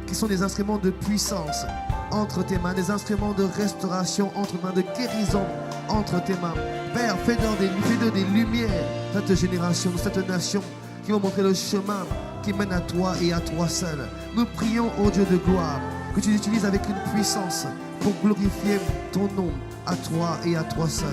qui sont des instruments de puissance entre tes mains, des instruments de restauration entre tes mains, de guérison entre tes mains. Père, fais-leur des lumières, cette génération, cette nation, qui vont montrer le chemin qui mène à toi et à toi seul. Nous prions au Dieu de gloire que tu l'utilises avec une puissance pour glorifier ton nom à toi et à toi seul.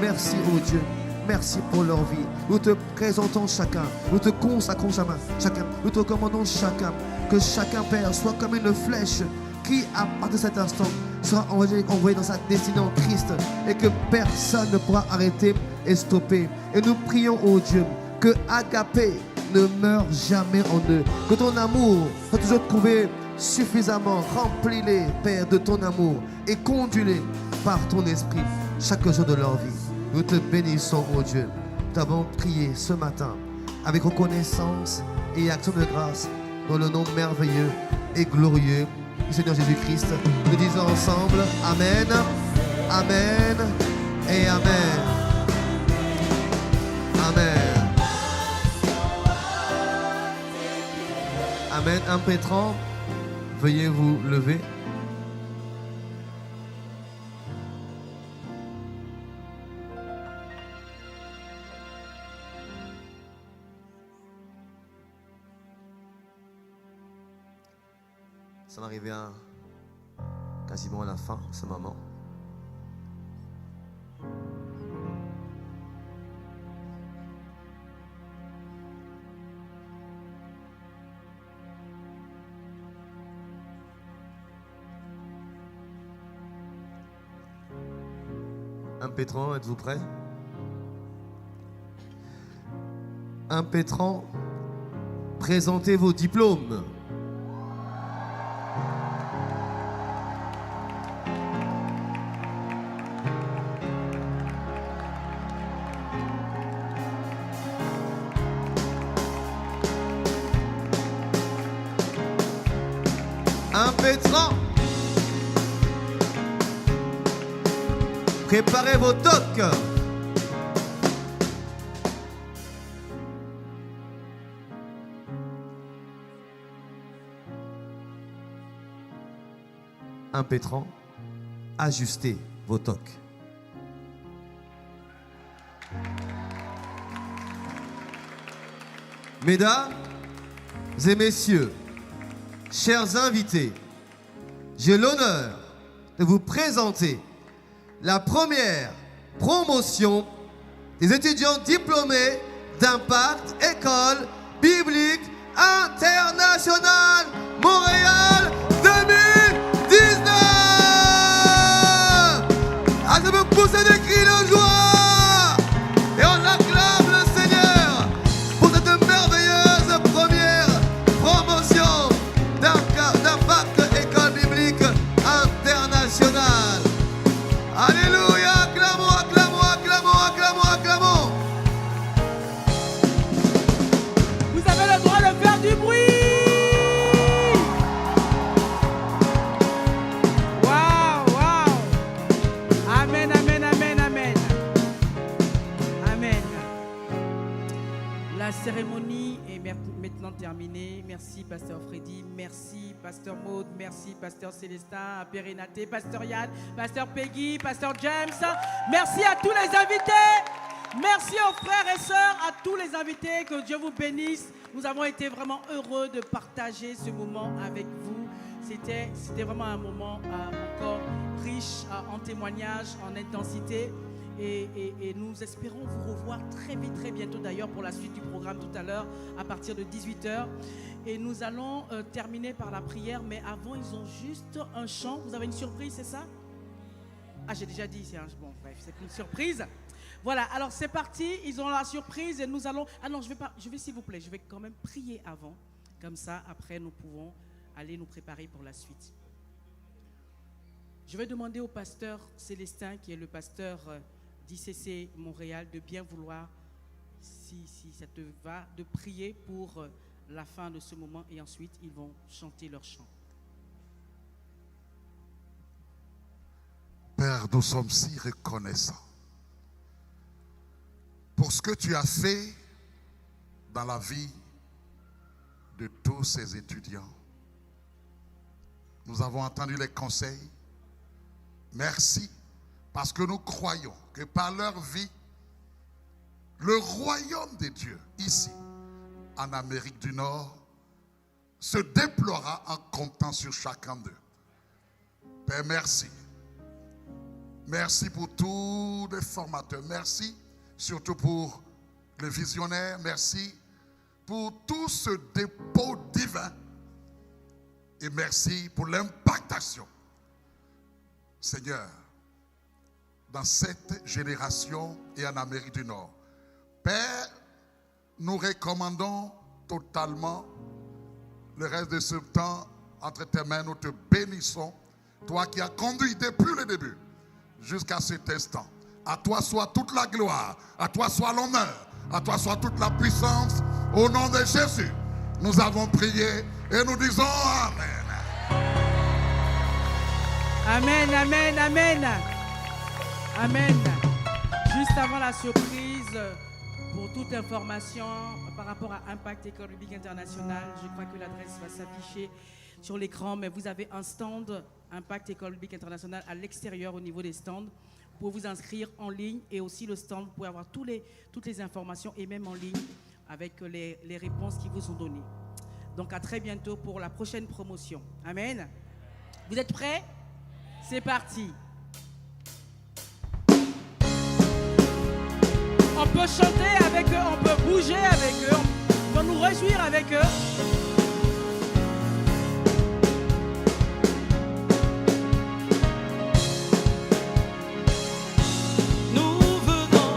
Merci, ô Dieu. Merci pour leur vie. Nous te présentons chacun. Nous te consacrons chacun. Nous te commandons chacun. Que chacun, Père, soit comme une flèche qui, à partir de cet instant, sera envoyé dans sa destinée en Christ. Et que personne ne pourra arrêter et stopper. Et nous prions, ô Dieu, que Agapé ne meure jamais en eux. Que ton amour soit toujours trouvé suffisamment. Remplis-les, Père, de ton amour. Et conduis-les par ton esprit chaque jour de leur vie. Nous te bénissons, ô Dieu. Nous t'avons prié ce matin avec reconnaissance et action de grâce dans le nom merveilleux et glorieux du Seigneur Jésus-Christ. Nous disons ensemble Amen, Amen et Amen. Amen. Amen. Impétrant, veuillez vous lever. Ça m'arrivait quasiment à la fin, ce moment. Impétrant, êtes-vous prêts? Impétrant, présentez vos diplômes. Impétrant, préparez vos tocs. Impétrant, ajustez vos tocs. Mesdames et messieurs, chers invités, j'ai l'honneur de vous présenter la première promotion des étudiants diplômés d'Impact École Biblique Internationale Montréal 2019. Ah, je veux pousser des cris de joie et on acclame le Seigneur pour cette merveilleuse première promotion d'Impact École Biblique Internationale. Alléluia, acclamons, acclamons, acclamons, acclamons, acclamons. Vous avez le droit de faire du bruit. Waouh, waouh. Amen, amen, amen, amen. Amen. La cérémonie est maintenant terminée. Merci, Pasteur Freddy. Merci, Pasteur Maud. Merci, Pasteur Célestin, Pérénaté, Pasteur Yann, Pasteur Peggy, Pasteur James. Merci à tous les invités. Merci aux frères et sœurs, à tous les invités. Que Dieu vous bénisse. Nous avons été vraiment heureux de partager ce moment avec vous. C'était vraiment un moment encore riche en témoignages, en intensité. Et nous espérons vous revoir très vite, très bientôt d'ailleurs pour la suite du programme tout à l'heure à partir de 18h. Et nous allons terminer par la prière, mais avant ils ont juste un chant. Vous avez une surprise, c'est ça? Ah, j'ai déjà dit, c'est un... Bon, bref, c'est une surprise. Voilà, alors c'est parti, ils ont la surprise et nous allons... Ah non, je vais s'il vous plaît, je vais quand même prier avant. Comme ça, après, nous pouvons aller nous préparer pour la suite. Je vais demander au pasteur Célestin, qui est le pasteur d'ICC Montréal, de bien vouloir, si ça te va, de prier pour la fin de ce moment et ensuite ils vont chanter leur chant. Père, nous sommes si reconnaissants pour ce que tu as fait dans la vie de tous ces étudiants. Nous avons entendu les conseils. Merci, parce que nous croyons que par leur vie, le royaume de Dieu, ici, en Amérique du Nord, se déploiera en comptant sur chacun d'eux. Père, merci. Merci pour tous les formateurs. Merci surtout pour les visionnaires. Merci pour tout ce dépôt divin. Et merci pour l'impactation. Seigneur, dans cette génération et en Amérique du Nord, Père, nous recommandons totalement le reste de ce temps entre tes mains. Nous te bénissons, toi qui as conduit depuis le début jusqu'à cet instant. À toi soit toute la gloire, à toi soit l'honneur, à toi soit toute la puissance. Au nom de Jésus, nous avons prié et nous disons Amen. Amen, amen, amen. Amen. Juste avant la surprise, pour toute information par rapport à Impact École Biblique Internationale, je crois que l'adresse va s'afficher sur l'écran, mais vous avez un stand Impact École Biblique Internationale à l'extérieur au niveau des stands. Vous pouvez vous inscrire en ligne et aussi le stand, vous pouvez avoir toutes les informations et même en ligne avec les réponses qui vous sont données. Donc à très bientôt pour la prochaine promotion. Amen. Vous êtes prêts? C'est parti. On peut chanter avec eux, on peut bouger avec eux, on peut nous réjouir avec eux. Nous venons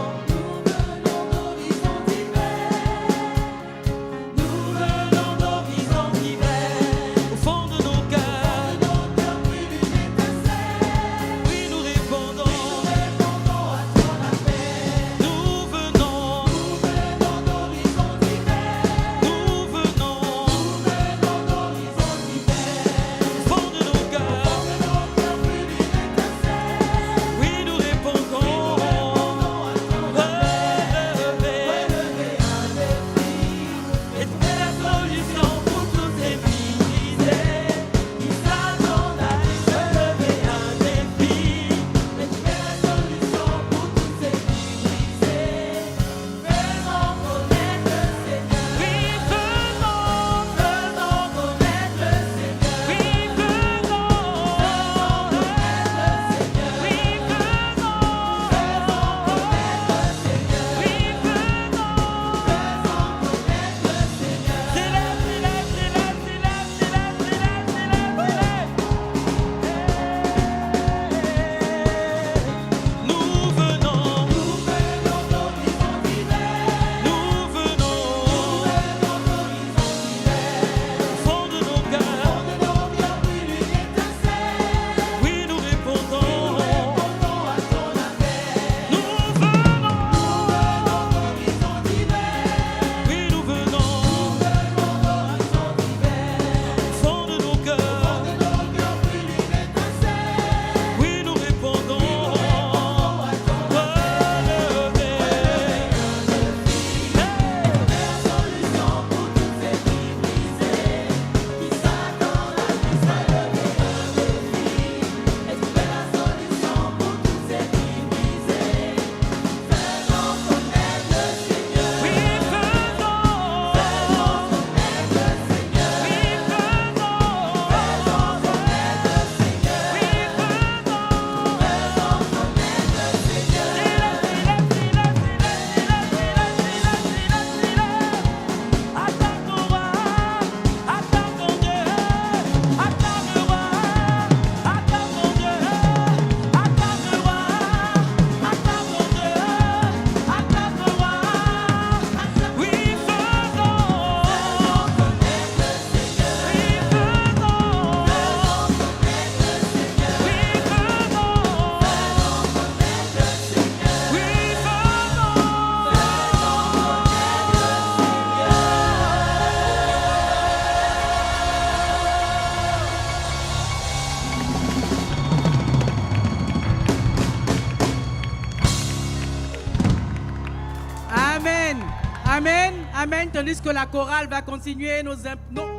Amen. Tandis que la chorale va continuer, nos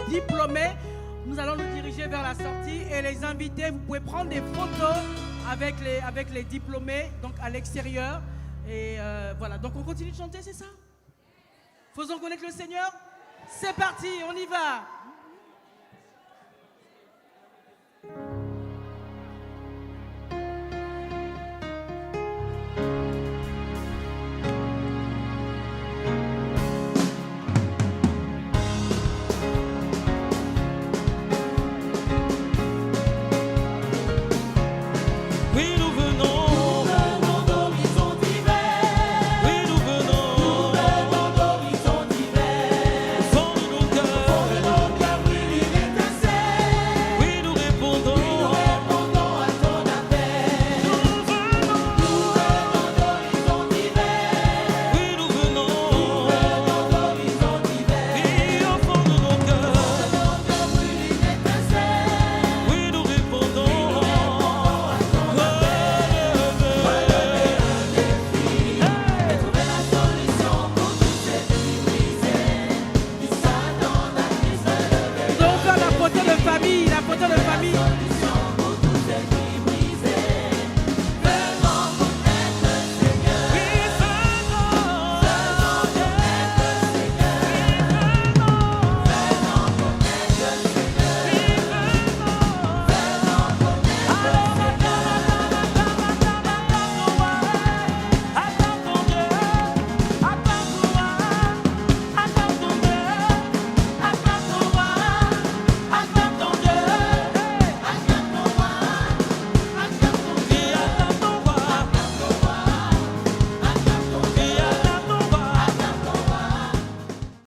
diplômés, nous allons nous diriger vers la sortie et les invités, vous pouvez prendre des photos avec les diplômés, donc à l'extérieur. Et voilà, donc on continue de chanter, c'est ça? Faisons connaître le Seigneur. C'est parti, on y va.